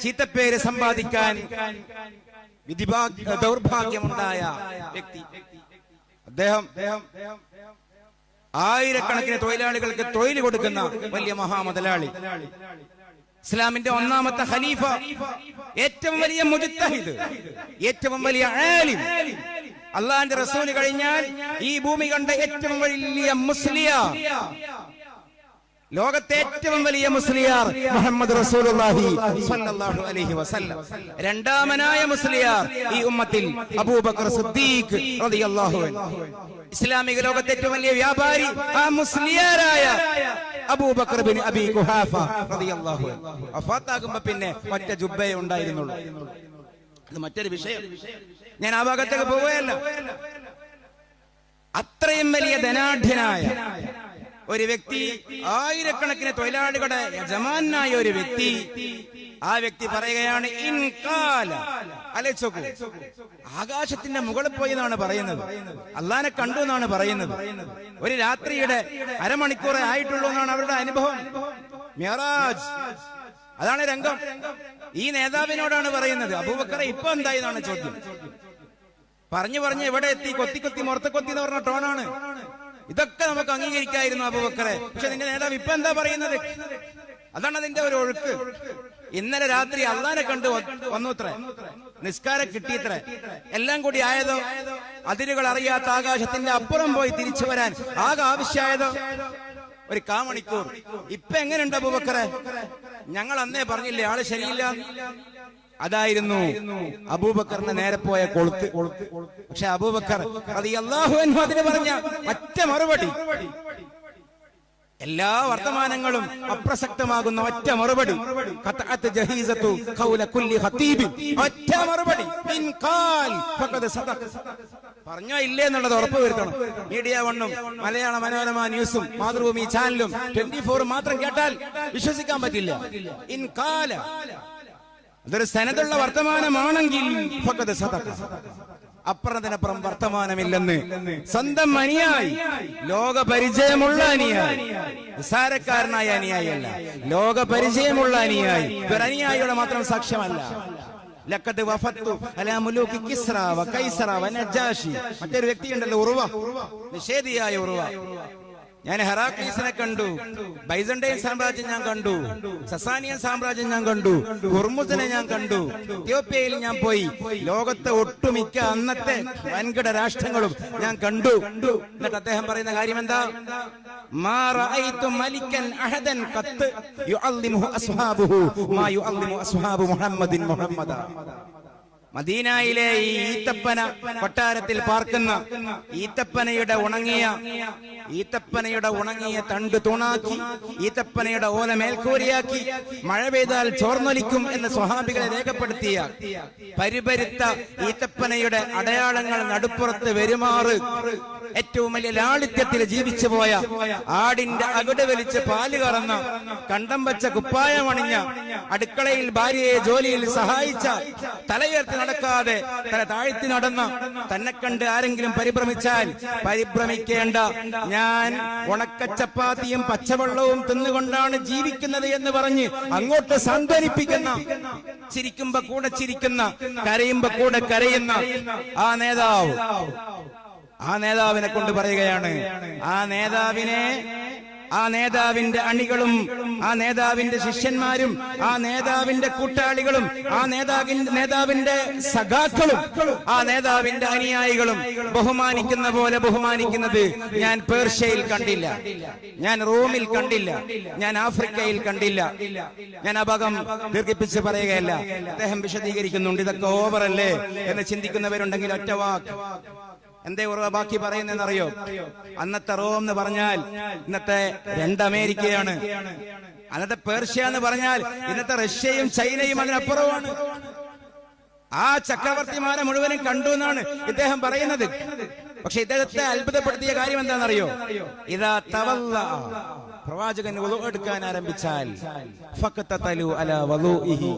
ചീത്തപ്പേര് സമ്പാദിക്കാൻ ദൗർഭാഗ്യമുണ്ടായ വ്യക്തി. അദ്ദേഹം ആയിരക്കണക്കിന് തൊഴിലാളികൾക്ക് തൊഴിൽ കൊടുക്കുന്ന വലിയ മഹാമുതലാളി, ഇസ്ലാമിന്റെ 1ാമത്തെ ഖലീഫ, ഏറ്റവും വലിയ മുജ്തഹിദ്, ഏറ്റവും വലിയ ആലിം, അള്ളാന്റെ റസൂല് കഴിഞ്ഞാൽ ഈ ഭൂമി കണ്ട ഏറ്റവും വലിയ മുസ്ലിയാർ, ലോകത്തെ ഏറ്റവും വലിയ മുസ്ലിയാർ മുഹമ്മദ് റസൂലുള്ളാഹി സ്വല്ലല്ലാഹു അലൈഹി വസല്ലം. രണ്ടാമനായ മുസ്ലിയാർ ഈ ഉമ്മത്തിൽ അബൂബക്കർ സിദ്ദീഖ് റളിയല്ലാഹു അൻഹു. ഇസ്ലാമിക ലോകത്തെ ഏറ്റവും വലിയ വ്യാപാരി ആ മുസ്ലിയാരായ അബൂബക്കർ ബിൻ അബി കുഹാഫ റളിയല്ലാഹു അൻഹു. വഫാത്താകുമ്പോ പിന്നെ ഒറ്റ ജുബ്ബയെ ഉണ്ടായിരുന്നുള്ളൂ. അത് മറ്റൊരു വിഷയം, ഞാൻ ആ ഭാഗത്തേക്ക് പോവുകയല്ല. അത്രയും വലിയ ധനാഢ്യനായ ഒരു വ്യക്തി, ആയിരക്കണക്കിന് തൊഴിലാളികളുടെ യജമാനായ ഒരു വ്യക്തി, ആ വ്യക്തി പറയുകയാണ്, അലച്ചോക്കൂ, ആകാശത്തിന്റെ മുകളിൽ പോയി എന്നാണ് പറയുന്നത്, അള്ളാനെ കണ്ടു എന്നാണ് പറയുന്നത്. ഒരു രാത്രിയുടെ അരമണിക്കൂറേ ആയിട്ടുള്ളൂ എന്നാണ് അവരുടെ അനുഭവം. മിഅ്റാജ്, അതാണ് രംഗം. ഈ നേതാവിനോടാണ് പറയുന്നത്. അബൂബക്കറെ ഇപ്പൊ എന്തായി എന്നാണ് ചോദ്യം. പറഞ്ഞു എവിടെ എത്തി? കൊത്തി മുറത്തക്കൊത്തി എന്ന് പറഞ്ഞ ടോണാണ്. ഇതൊക്കെ നമുക്ക് അംഗീകരിക്കായിരുന്നു അബൂബക്കറെ. പക്ഷെ നിന്റെ നേതാവ് ഇപ്പൊ എന്താ പറയുന്നത്? അതാണ് അതിന്റെ ഒരു ഒഴുക്ക്. ഇന്നലെ രാത്രി അള്ളാനെ കണ്ടു വന്നുത്രേ, നിസ്കാരം കിട്ടിയത്രേ, എല്ലാം കൂടി ആയതോ അതിരുകൾ അറിയാത്ത ആകാശത്തിന്റെ അപ്പുറം പോയി തിരിച്ചു വരാൻ ആകെ ആവശ്യമായതോ ഒരു കാമണിക്കൂർ. ഇപ്പൊ എങ്ങനെയുണ്ട് അബൂബക്കറെ? ഞങ്ങൾ അന്നേ പറഞ്ഞില്ലേ ആള് ശരിയില്ല. അതായിരുന്നു അബൂബക്കറിന് നേരെ പോയ കൊളുത്ത്. പക്ഷെ അബൂബക്കർ റളിയല്ലാഹു അൻഹു അതിന് പറഞ്ഞ ഒറ്റ മറുപടി, എല്ലാ വർത്തമാനങ്ങളും അപ്രസക്തമാകുന്ന ഒറ്റ മറുപടി, ഒറ്റ മറുപടി, പറഞ്ഞോ ഇല്ലേ എന്നുള്ളത് ഉറപ്പ് വരുത്തണം. മീഡിയ വണ്ണും മലയാള മനോരമ ന്യൂസും മാതൃഭൂമി ചാനലും 24 മാത്രം കേട്ടാൽ വിശ്വസിക്കാൻ പറ്റില്ല. ഇൻ കാല, അതൊരു സനതുള്ള വർത്തമാനമാണെങ്കിൽ അപ്പുറത്തിനപ്പുറം വർത്തമാനമില്ലെന്ന് സ്വന്തം അനുയായി, ലോക പരിചയമുള്ള അനുയായി, നിസാരക്കാരനായ അനുയായി അല്ല, ലോക പരിചയമുള്ള അനുയായി, ഒരു അനുയായിയുടെ മാത്രം സാക്ഷ്യമല്ല. ലഖദ് വഫത്തു അലാ മുലൂകി കിസ്റ വ കൈസറ വ നജാഷി. മറ്റൊരു വ്യക്തിയുണ്ടല്ലോ ഉർവ, നിഷേധിയായ ഉർവ. ഞാൻ ഹെറാക്ലീസിനെ കണ്ടു, ബൈസന്റൈൻ സാമ്രാജ്യം ഞാൻ കണ്ടു, സസാനിയൻ സാമ്രാജ്യം ഞാൻ കണ്ടു, ഹുർമുസിനെ ഞാൻ കണ്ടു, എത്യോപ്യയിൽ ഞാൻ പോയി, ലോകത്തെ ഒട്ടുമിക്ക അന്നത്തെ വൻകിട രാഷ്ട്രങ്ങളും ഞാൻ കണ്ടു. എന്നിട്ട് അദ്ദേഹം പറയുന്ന കാര്യം എന്താ? മാ റഅയ്തു മലിക്കൻ അഹദൻ ഖത്ത് യുഅല്ലിമുഹു അസ്ഹാബുഹു മാ യുഅല്ലിമു അസ്ഹാബു മുഹമ്മദിൻ മുഹമ്മദ. മദീനയിലെ ഈ ഈത്തപ്പന കൊട്ടാരത്തിൽ പാർക്കുന്ന ഈത്തപ്പനയുടെ ഉണങ്ങിയ തണ്ട് തൂണാക്കി, ഈത്തപ്പനയുടെ ഓല മേൽക്കൂരിയാക്കി, മഴ പെയ്താൽ ചോർന്നൊലിക്കും എന്ന് സ്വഹാബികളെ രേഖപ്പെടുത്തിയ പരിപരുത്ത ഈത്തപ്പനയുടെ അടയാളങ്ങൾ നടുപ്പുറത്ത് വെരുമാറ് ഏറ്റവും വലിയ ലാളിത്യത്തിൽ ജീവിച്ചു പോയ, ആടിന്റെ അകിട് വലിച്ച് പാല് കറന്ന, കണ്ടം വെച്ച കുപ്പായമണിഞ്ഞ, അടുക്കളയിൽ ഭാര്യയെ ജോലിയിൽ സഹായിച്ച, തലയുയർത്തി നടക്കാതെ തല താഴ്ത്തി നടന്ന, തന്നെ കണ്ട് ആരെങ്കിലും പരിഭ്രമിച്ചാൽ പരിഭ്രമിക്കേണ്ട, ഞാൻ ഉണക്കച്ചപ്പാത്തിയും പച്ചവെള്ളവും തിന്നുകൊണ്ടാണ് ജീവിക്കുന്നത് എന്ന് പറഞ്ഞ് അങ്ങോട്ട് സാന്ത്വനിപ്പിക്കുന്ന, ചിരിക്കുമ്പോ കൂടെ ചിരിക്കുന്ന, കരയുമ്പോ കൂടെ കരയുന്ന ആ നേതാവിനെ കൊണ്ട് പറയുകയാണ്, ആ നേതാവിന്റെ അണികളും, ആ നേതാവിന്റെ ശിഷ്യന്മാരും, ആ നേതാവിന്റെ കൂട്ടാളികളും, ആ നേതാവിന്റെ സഖാക്കളും, ആ നേതാവിന്റെ അനുയായികളും ബഹുമാനിക്കുന്ന പോലെ ബഹുമാനിക്കുന്നത് ഞാൻ പേർഷ്യയിൽ കണ്ടില്ല, ഞാൻ റോമിൽ കണ്ടില്ല, ഞാൻ ആഫ്രിക്കയിൽ കണ്ടില്ല. ഞാൻ അപകം ദീർഘിപ്പിച്ച് പറയുകയല്ല, അദ്ദേഹം വിശദീകരിക്കുന്നുണ്ട്. ഇതൊക്കെ ഓവറല്ലേ എന്ന് ചിന്തിക്കുന്നവരുണ്ടെങ്കിൽ ഒറ്റ വാക്ക്. എന്തേ ഉറവ ബാക്കി പറയുന്നതെന്നറിയോ? അന്നത്തെ റോം എന്ന് പറഞ്ഞാൽ ഇന്നത്തെ 2 അമേരിക്കയാണ്, അന്നത്തെ പേർഷ്യ എന്ന് പറഞ്ഞാൽ ഇന്നത്തെ റഷ്യയും ചൈനയും അതിനപ്പുറമാണ്. ആ ചക്രവർത്തിമാരെ മുഴുവനും കണ്ടു എന്നാണ് ഇദ്ദേഹം പറയുന്നത്. പക്ഷെ ഇദ്ദേഹത്തെ അത്ഭുതപ്പെടുത്തിയ കാര്യം എന്താണെന്നറിയോ? ഇതാ തവല്ല, പ്രവാചകൻ വുളു എടുക്കാൻ ആരംഭിച്ചാൽ ഫഖതതലു അലാ വുളുഇഹി,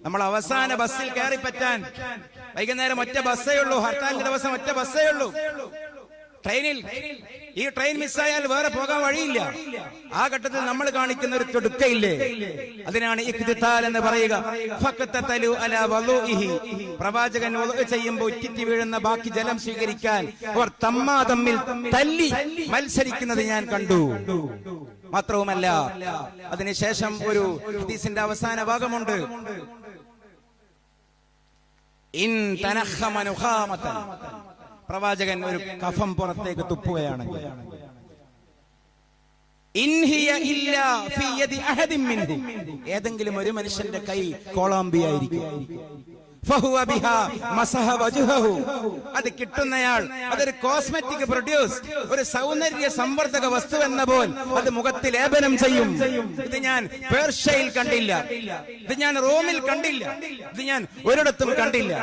നമ്മൾ അവസാന ബസ്സിൽ കയറി പറ്റാൻ വൈകുന്നേരം ഒറ്റ ബസ്സേ ഉള്ളൂ, ഹർത്താലിന്റെ ദിവസം ഒറ്റ ബസ്സേ ഉള്ളൂ. ട്രെയിനിൽ ഈ ട്രെയിൻ മിസ്സായാൽ വേറെ പോകാൻ വഴിയില്ല. ആ ഘട്ടത്തിൽ നമ്മൾ കാണിക്കുന്ന ഒരു തുടുക്കയില്ലേ, അതിനാണ് ഇഖ്തിതാൽ എന്ന് പറയുക. ഫഖതതലു അലാ വുളുഇഹി, പ്രവാചകൻ വുളു ചെയ്യുമ്പോൾ ഉറ്റിറ്റി വീഴുന്ന ബാക്കി ജലം സ്വീകരിക്കാൻ അവർ തമ്മിൽ തല്ലി മത്സരിക്കുന്നത് ഞാൻ കണ്ടു. മാത്രവുമല്ല, അതിനുശേഷം ഒരു ഹദീസിന്റെ അവസാന ഭാഗമുണ്ട്, ഇൻ തനഖമ നുഖാമതൻ, പ്രവാചകൻ ഒരു കഫം പുറത്തേക്ക് തുപ്പുകയാണെങ്കിൽ, ഇൻ ഹിയ ഇല്ലാ ഫീ യദി അഹദിൻ മിൻഹും, ഏതെങ്കിലും ഒരു മനുഷ്യന്റെ കൈ കോളാമ്പിയായിരിക്കും, ഫഹുവ ബിഹാ മസഹ വജ്ഹഹു, അത് കിട്ടുന്നയാൾ അതൊരു കോസ്മെറ്റിക് പ്രൊഡ്യൂസ്, ഒരു സൗന്ദര്യ സംവർദ്ധക വസ്തു എന്ന പോൽ അത് മുഖത്ത് ലേപനം ചെയ്യും. ഇത് ഞാൻ പേർഷ്യയിൽ കണ്ടില്ല, ഇത് ഞാൻ റോമിൽ കണ്ടില്ല, ഇത് ഞാൻ ഒരിടത്തും കണ്ടില്ല.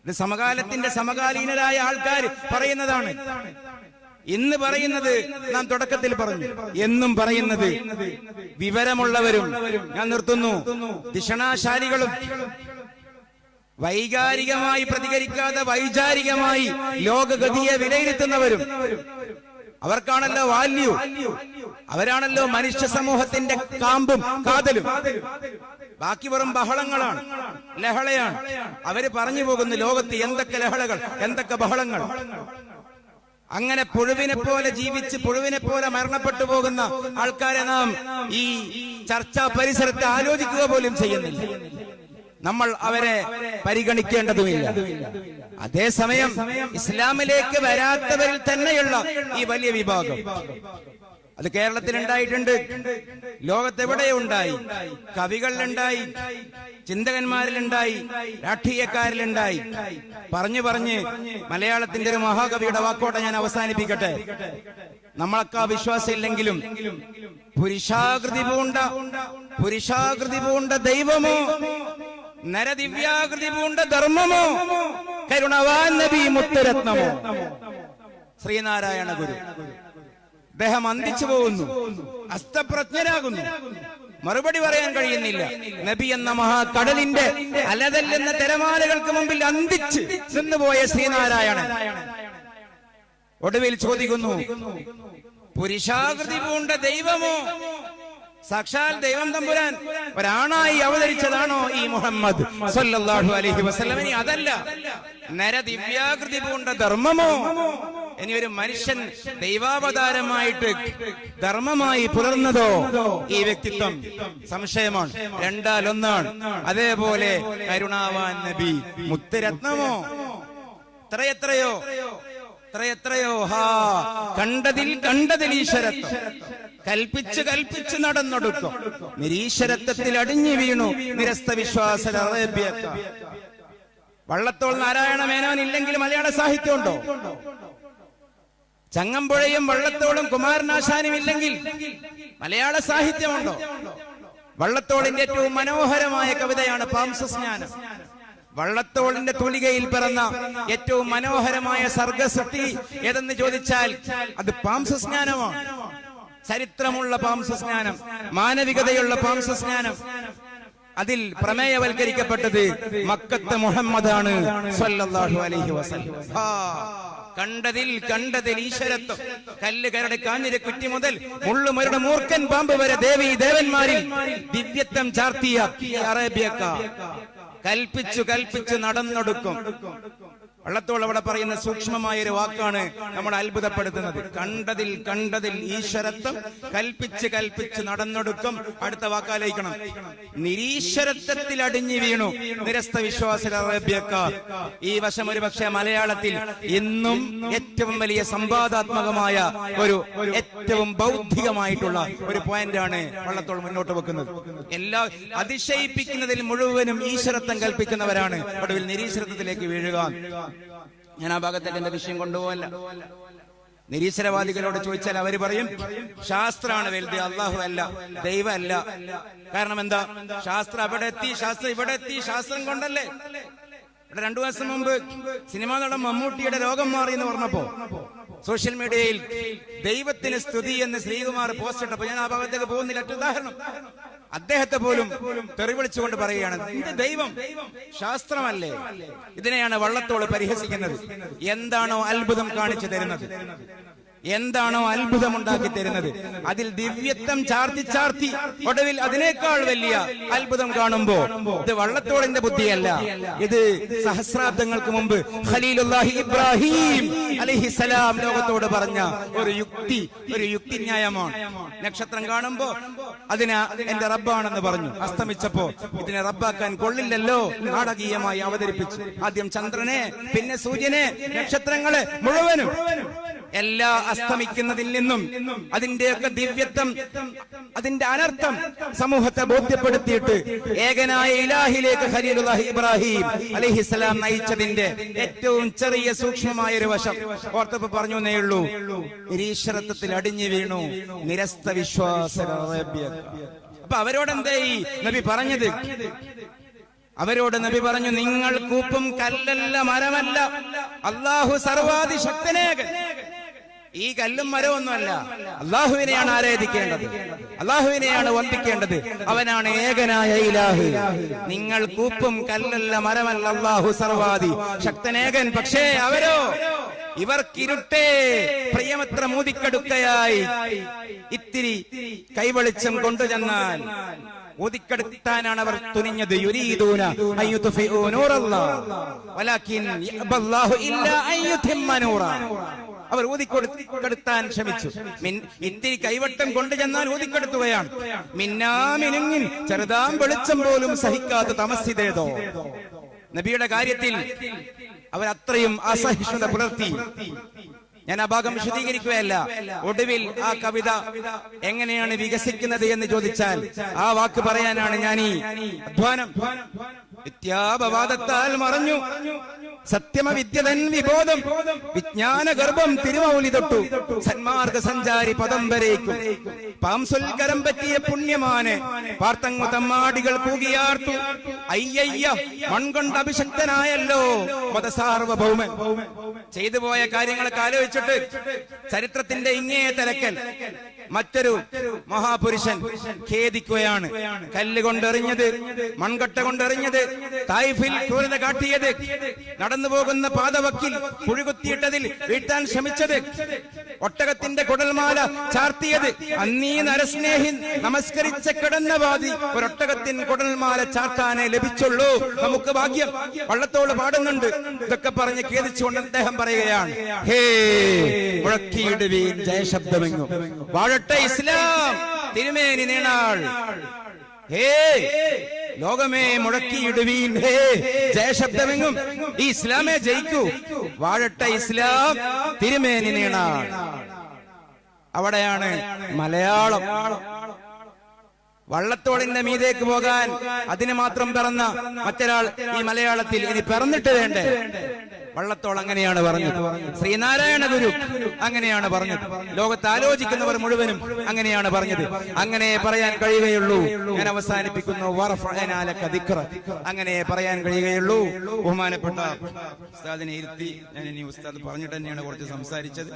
ഇത് സമകാലത്തിന്റെ സമകാലീനരായ ആൾക്കാർ പറയുന്നതാണ്. ഇന്ന് പറയുന്നത് നാം തുടക്കത്തിൽ പറഞ്ഞു, എന്നും പറയുന്നത് വിവരമുള്ളവരും, ഞാൻ നിർത്തുന്നു, ദിഷണാശാലികളും, വൈകാരികമായി പ്രതികരിക്കാതെ വൈചാരികമായി ലോകഗതിയെ വിലയിരുത്തുന്നവരും, അവർക്കാണല്ലോ വാല്യൂ, അവരാണല്ലോ മനുഷ്യ സമൂഹത്തിന്റെ കാമ്പും കാതലും. ബാക്കി വെറും ബഹളങ്ങളാണ്, ലഹളയാണ്. അവര് പറഞ്ഞു പോകുന്നു ലോകത്ത് എന്തൊക്കെ ലഹളകൾ, എന്തൊക്കെ ബഹളങ്ങൾ. അങ്ങനെ പുഴുവിനെ പോലെ ജീവിച്ച് പുഴുവിനെ പോലെ മരണപ്പെട്ടു പോകുന്ന ആൾക്കാരെ നാം ഈ ചർച്ചാ പരിസരത്ത് ആലോചിക്കുക പോലും ചെയ്യുന്നില്ല. നമ്മൾ അവരെ പരിഗണിക്കേണ്ടതുമില്ല. അതേസമയം ഇസ്ലാമിലേക്ക് വരാത്തവരിൽ തന്നെയുള്ള ഈ വലിയ വിഭാഗം, അത് കേരളത്തിലുണ്ടായിട്ടുണ്ട്, ലോകത്തെവിടെയുണ്ടായി. കവികളിലുണ്ടായി, ചിന്തകന്മാരിലുണ്ടായി, രാഷ്ട്രീയക്കാരിലുണ്ടായി. പറഞ്ഞ് മലയാളത്തിന്റെ ഒരു മഹാകവിയുടെ വാക്കോടെ ഞാൻ അവസാനിപ്പിക്കട്ടെ. നമ്മളൊക്കെ വിശ്വാസമില്ലെങ്കിലും പുരുഷാകൃതി പൂണ്ട ദൈവമോ നരദിവ്യാകൃതി പൂണ്ട ധർമ്മമോ കരുണവാൻ നബി മുത്തുരത്നമോ ശ്രീനാരായണ ഗുരു. അദ്ദേഹം അന്തിച്ചു പോകുന്നു, അസ്തപ്രജ്ഞനാകുന്നു, മറുപടി പറയാൻ കഴിയുന്നില്ല. നബി എന്ന മഹാകടലിന്റെ അലതല്ലെന്ന തിരമാലകൾക്ക് മുമ്പിൽ അന്തിച്ച് നിന്നുപോയ ശ്രീനാരായണൻ ഒടുവിൽ ചോദിക്കുന്നു, പുരുഷാകൃതി പൂണ്ട ദൈവമോ സാക്ഷാൽ ദൈവം തമ്പുരാൻ ഒരാണായി അവതരിച്ചതാണോ ഈ മുഹമ്മദ് സല്ലല്ലാഹു അലൈഹി വസല്ലം? ഇനി അതല്ല, നരദിവ്യാകൃതി പൂണ്ട ധർമ്മമോ? ഇനി ഒരു മനുഷ്യൻ ദൈവാവതാരമായിട്ട് ധർമ്മമായി പുലർന്നതോ ഈ വ്യക്തിത്വം? സംശയമാണ്. രണ്ടാലൊന്നാണ്. അതേപോലെ കരുണാവാൻ നബി മുത്തുരത്നമോ? എത്രയെത്രയോ ഹാ കണ്ടതിൽ ഈശ്വരത്വം കൽപ്പിച്ച് നടന്നൊടുക്കും. നിരീശ്വരത്വത്തിൽ അടിഞ്ഞു വീണു നിരസ്ത വിശ്വാസ അറേബ്യക്ക. വള്ളത്തോൾ നാരായണ മേനോൻ ഇല്ലെങ്കിൽ മലയാള സാഹിത്യം ഉണ്ടോ? ചങ്ങമ്പുഴയും വള്ളത്തോളും കുമാരനാശാനും ഇല്ലെങ്കിൽ മലയാള സാഹിത്യമുണ്ടോ? വള്ളത്തോളിന്റെ ഏറ്റവും മനോഹരമായ കവിതയാണ് പാംസസ്നാനം. വള്ളത്തോളിന്റെ തൂലികയിൽ പിറന്ന ഏറ്റവും മനോഹരമായ സർഗസൃഷ്ടി ഏതെന്ന് ചോദിച്ചാൽ അത് പാംസസ്നാനമാണ്. ചരിത്രമുള്ള പാംസസ്നാനം, മാനവികതയുള്ള പാംസസ്നാനം. അതിൽ പ്രമേയവൽക്കരിക്കപ്പെട്ടത് മക്കത്തെ മുഹമ്മദാണ് സ്വല്ലല്ലാഹു അലൈഹി വസല്ലം. കണ്ടതിൽ ഈശ്വരത്വം. കല്ല് കരട് കാഞ്ഞിര കുറ്റി മുതൽ മുള്ളുമരുടെ മൂർഖൻ പാമ്പ് വരെ ദേവീ ദേവന്മാരിൽ ദിവ്യത്വം ചാർത്തിയ അറേബ്യക്ക കൽപ്പിച്ചു നടന്നൊടുക്കും. വള്ളത്തോൾ അവിടെ പറയുന്ന സൂക്ഷ്മമായ ഒരു വാക്കാണ് നമ്മൾ അത്ഭുതപ്പെടുത്തുന്നത്. കണ്ടതിൽ ഈശ്വരത്വം കൽപ്പിച്ച് നടന്നൊടുക്കും. അടുത്ത വാക്കാലോചിക്കണം. നിരീശ്വരത്വത്തിൽ അടിഞ്ഞു വീണു നിരസ്ത വിശ്വാസ അറേബ്യക്കാർ. ഈ വശം ഒരുപക്ഷെ മലയാളത്തിൽ ഇന്നും ഏറ്റവും വലിയ സംവാദാത്മകമായ ഏറ്റവും ബൗദ്ധികമായിട്ടുള്ള ഒരു പോയിന്റാണ് വള്ളത്തോൾ മുന്നോട്ട് വെക്കുന്നത്. എല്ലാ അതിശയിപ്പിക്കുന്നതിൽ മുഴുവനും ഈശ്വരത്വം കൽപ്പിക്കുന്നവരാണ് ഒടുവിൽ നിരീശ്വരത്വത്തിലേക്ക് വീഴുക. ഞാൻ ആ ഭാഗത്തേക്ക് എന്റെ വിഷയം കൊണ്ടുപോകല്ല. നിരീശ്വരവാദികളോട് ചോദിച്ചാൽ അവർ പറയും ശാസ്ത്രമാണ് വലുത്, അള്ളാഹു അല്ല, ദൈവം അല്ല. കാരണം എന്താ? ശാസ്ത്രം അവിടെ എത്തി, ശാസ്ത്രം ഇവിടെ എത്തി. ശാസ്ത്രം കൊണ്ടല്ലേ. ഇവിടെ 2 ദിവസം മുമ്പ് സിനിമാ നടൻ മമ്മൂട്ടിയുടെ രോഗം മാറി എന്ന് പറഞ്ഞപ്പോ സോഷ്യൽ മീഡിയയിൽ ദൈവത്തിന് സ്തുതി എന്ന് ശ്രീകുമാർ പോസ്റ്റ് ഇട്ടപ്പോ ഞാൻ ആ ഭാഗത്തേക്ക് പോകുന്നില്ല. ഉദാഹരണം, അദ്ദേഹത്തെ പോലും തെറിവിളിച്ചുകൊണ്ട് പറയുകയാണ്, ഇത് ദൈവം ശാസ്ത്രമല്ലേ? ഇതിനെയാണ് വള്ളത്തോൾ പരിഹസിക്കുന്നത്. എന്താണോ അത്ഭുതം കാണിച്ചു തരുന്നത്, എന്താണോ അത്ഭുതമുണ്ടാക്കി തരുന്നത്, അതിൽ ദിവ്യത്വം ചാർത്തി ഒടുവിൽ അതിനേക്കാൾ വലിയ അത്ഭുതം കാണുമ്പോ ഇത് വള്ളത്തോളിന്റെ ബുദ്ധിയല്ല, ഇത് സഹസ്രാബ്ദങ്ങൾക്ക് മുമ്പ് ഖലീലുല്ലാഹി ഇബ്രാഹിം അലൈഹിസ്സലാം ലോകത്തോട് പറഞ്ഞ ഒരു യുക്തിന്യായമാണ്. നക്ഷത്രം കാണുമ്പോ അതിന് എന്റെ റബ്ബാണെന്ന് പറഞ്ഞു. അസ്തമിച്ചപ്പോ ഇതിനെ റബ്ബാക്കാൻ കൊള്ളില്ലല്ലോ, നാടകീയമായി അവതരിപ്പിച്ചു. ആദ്യം ചന്ദ്രനെ, പിന്നെ സൂര്യനെ, നക്ഷത്രങ്ങളെ മുഴുവനും. എല്ലാ അസ്തമിക്കുന്നതിൽ നിന്നും അതിന്റെയൊക്കെ ദിവ്യത്വം, അതിന്റെ അനർത്ഥം സമൂഹത്തെ ബോധ്യപ്പെടുത്തിയിട്ട് ഏകനായ ഇലാഹിലേക്ക് ഖലീലുല്ലാഹി ഇബ്രാഹിം അലൈഹിസ്സലാം നയിച്ചതിന്റെ ഏറ്റവും ചെറിയ സൂക്ഷ്മമായ ഒരു വശം ഓർത്തപ്പോ പറഞ്ഞു എന്നേ ഉള്ളൂ. നിരീശ്വരത്വത്തിൽ അടിഞ്ഞു വീണു നിരസ്ത വിശ്വാസ അറേബ്യ. അപ്പൊ അവരോടെന്തേ ഈ നബി പറഞ്ഞത്? അവരോട് നബി പറഞ്ഞു, നിങ്ങൾ കൂപ്പും കല്ലല്ല, മരമല്ല, അല്ലാഹു സർവാധിശക്തനേകൻ. ഈ കല്ലും മരമൊന്നുമല്ല, അള്ളാഹുവിനെയാണ് ആരാധിക്കേണ്ടത്, അള്ളാഹുവിനെയാണ് വന്ദിക്കേണ്ടത്. അവനാണ് ഏകനായ ഇലാഹ്. നിങ്ങൾ കൂപ്പും കല്ലല്ല, മരമല്ല, അള്ളാഹു സർവാദി ശക്തനേകൻ. പക്ഷേ അവരോ ഇവർക്കിരുട്ടേ പ്രിയമത്ര മൂതിക്കടുക്കയായി ഇത്തിരി കൈവെളിച്ചം കൊണ്ടുചെന്നാൽ ഊതിക്കെടുത്താനാണ് അവർ തുനിഞ്ഞത്. യുരീദൂന അയ്യുത്ഫിഉ നൂറല്ലാഹ് വലാകിൻ യഅബല്ലാഹു ഇല്ലാ അയ്യുതിമ്മ നൂറ. അവർ ഊതിക്കെടുത്താൻ ശ്രമിച്ചു. ഇത്തിരി കൈവട്ടം കൊണ്ടു ചെന്നാൽ ഊതിക്കെടുത്തുകയാണ്. മിന്നാമിനുങ്ങിൻ ചെറുതാം വെളിച്ചം പോലും സഹിക്കാത്ത തമസ്സിതേതോ. നബിയുടെ കാര്യത്തിൽ അവർ അത്രയും അസഹിഷ്ണുത പുലർത്തി. ഞാൻ ആ ഭാഗം വിശദീകരിക്കുകയല്ല. ഒടുവിൽ ആ കവിത എങ്ങനെയാണ് വികസിക്കുന്നത് എന്ന് ചോദിച്ചാൽ ആ വാക്ക് പറയാനാണ് ഞാൻ ഈ അധ്വാനം. വിദ്യാപവാദത്താൽ മറഞ്ഞു സത്യമവിദ്യതൻ വിബോധം, വിജ്ഞാന ഗർഭം തിരുമൗലി തൊട്ടു സന്മാർഗ സഞ്ചാരി പദം വരേക്കും. പാംസുൽക്കരം പറ്റിയ പുണ്യമാന് പാർത്തങ്ങു തമ്മാടികൾ കൂകിയാർത്തു. അയ്യയ്യ മൺകൊണ്ട് അഭിഷക്തനായല്ലോ മതസാർവഭൗമൻ. ചെയ്തു പോയ കാര്യങ്ങളൊക്കെ ആലോചിച്ചിട്ട് ചരിത്രത്തിന്റെ ഇങ്ങേ തലക്കൽ മറ്റൊരു മഹാപുരുഷൻ ഖേദിക്കുകയാണ്. കല്ല് കൊണ്ടെറിഞ്ഞത്, മൺകട്ട കൊണ്ടെറിഞ്ഞത്, തായിഫിൽ ക്രൂരത കാട്ടിയത്, നടന്നു പോകുന്ന പാതവക്കിൽ പുഴുകുത്തിയിട്ടതിൽ വീഴ്ത്താൻ ശ്രമിച്ചത്, ഒട്ടകത്തിന്റെ കുടൽമാല ചാർത്തിയത്, അന്നീ നരസ്നേഹി നമസ്കരിച്ച കിടന്നവാദി ഒരൊട്ടകത്തിൻ കുടൽമാല ചാർത്താനേ ലഭിച്ചുള്ളൂ, നമുക്ക് ഭാഗ്യം. വള്ളത്തോട് പാടുന്നുണ്ട്. ഇതൊക്കെ പറഞ്ഞ് ഖേദിച്ചുകൊണ്ട് അദ്ദേഹം പറയുകയാണ്, ഹേ മുഴക്കിയിടുവീൻ ജയശബ്ദമെങ്ങും, വാഴട്ടെ ഇസ്ലാം തിരുമേനി നീണാൾ. ഹേ ലോകമേ മുഴക്കിയിടുവീൻ, ഹേ ജയശബ്ദമെങ്ങും, ഈ ഇസ്ലാമേ ജയിക്കൂ, വാഴട്ടെ ഇസ്ലാം തിരുമേനി നീണാൾ. അവിടെയാണ് മലയാളം. വള്ളത്തോളിന്റെ മീതേക്ക് പോകാൻ അതിന് മാത്രം പിറന്ന മറ്റൊരാൾ ഈ മലയാളത്തിൽ ഇനി പിറന്നിട്ട് വേണ്ടേ? വള്ളത്തോൾ അങ്ങനെയാണ് പറഞ്ഞത്. ശ്രീനാരായണ ഗുരു അങ്ങനെയാണ് പറഞ്ഞത്. ലോകത്ത് ആലോചിക്കുന്നവർ മുഴുവനും അങ്ങനെയാണ് പറഞ്ഞത്. അങ്ങനെ പറയാൻ കഴിയുകയുള്ളൂ. ഞാൻ അവസാനിപ്പിക്കുന്നു. അങ്ങനെ പറയാൻ കഴിയുകയുള്ളൂ. ബഹുമാനപ്പെട്ട ഉസ്താദിനെ ഇരുത്തി ഞാൻ ഇനി ഉസ്താദ് പറഞ്ഞിട്ട് തന്നെയാണ് കുറച്ച് സംസാരിച്ചത്.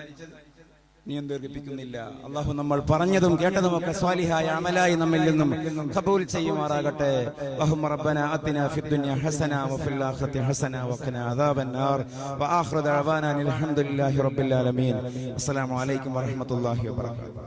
നീ ദീർഘിപ്പിക്കുന്നില്ല. അള്ളാഹു നമ്മൾ പറഞ്ഞതും കേട്ടതുമൊക്കെ സ്വാലിഹായ അമലായി നമ്മിൽ നിന്നും ഖബൂൽ ചെയ്യുമാറാകട്ടെ. അല്ലാഹുമ്മ റബ്ബനാ ആതിനാ ഫിദ്ദുനിയ ഹസന വഫിൽ ആഖിറതി ഹസന വഖിനാ അദാബന്നാർ. വആഖിറു ദഅവാനാ അൽഹംദുലില്ലാഹി റബ്ബിൽ ആലമീൻ. അസ്സലാമു അലൈക്കും വറഹ്മത്തുള്ളാഹി വബറകാതുഹു.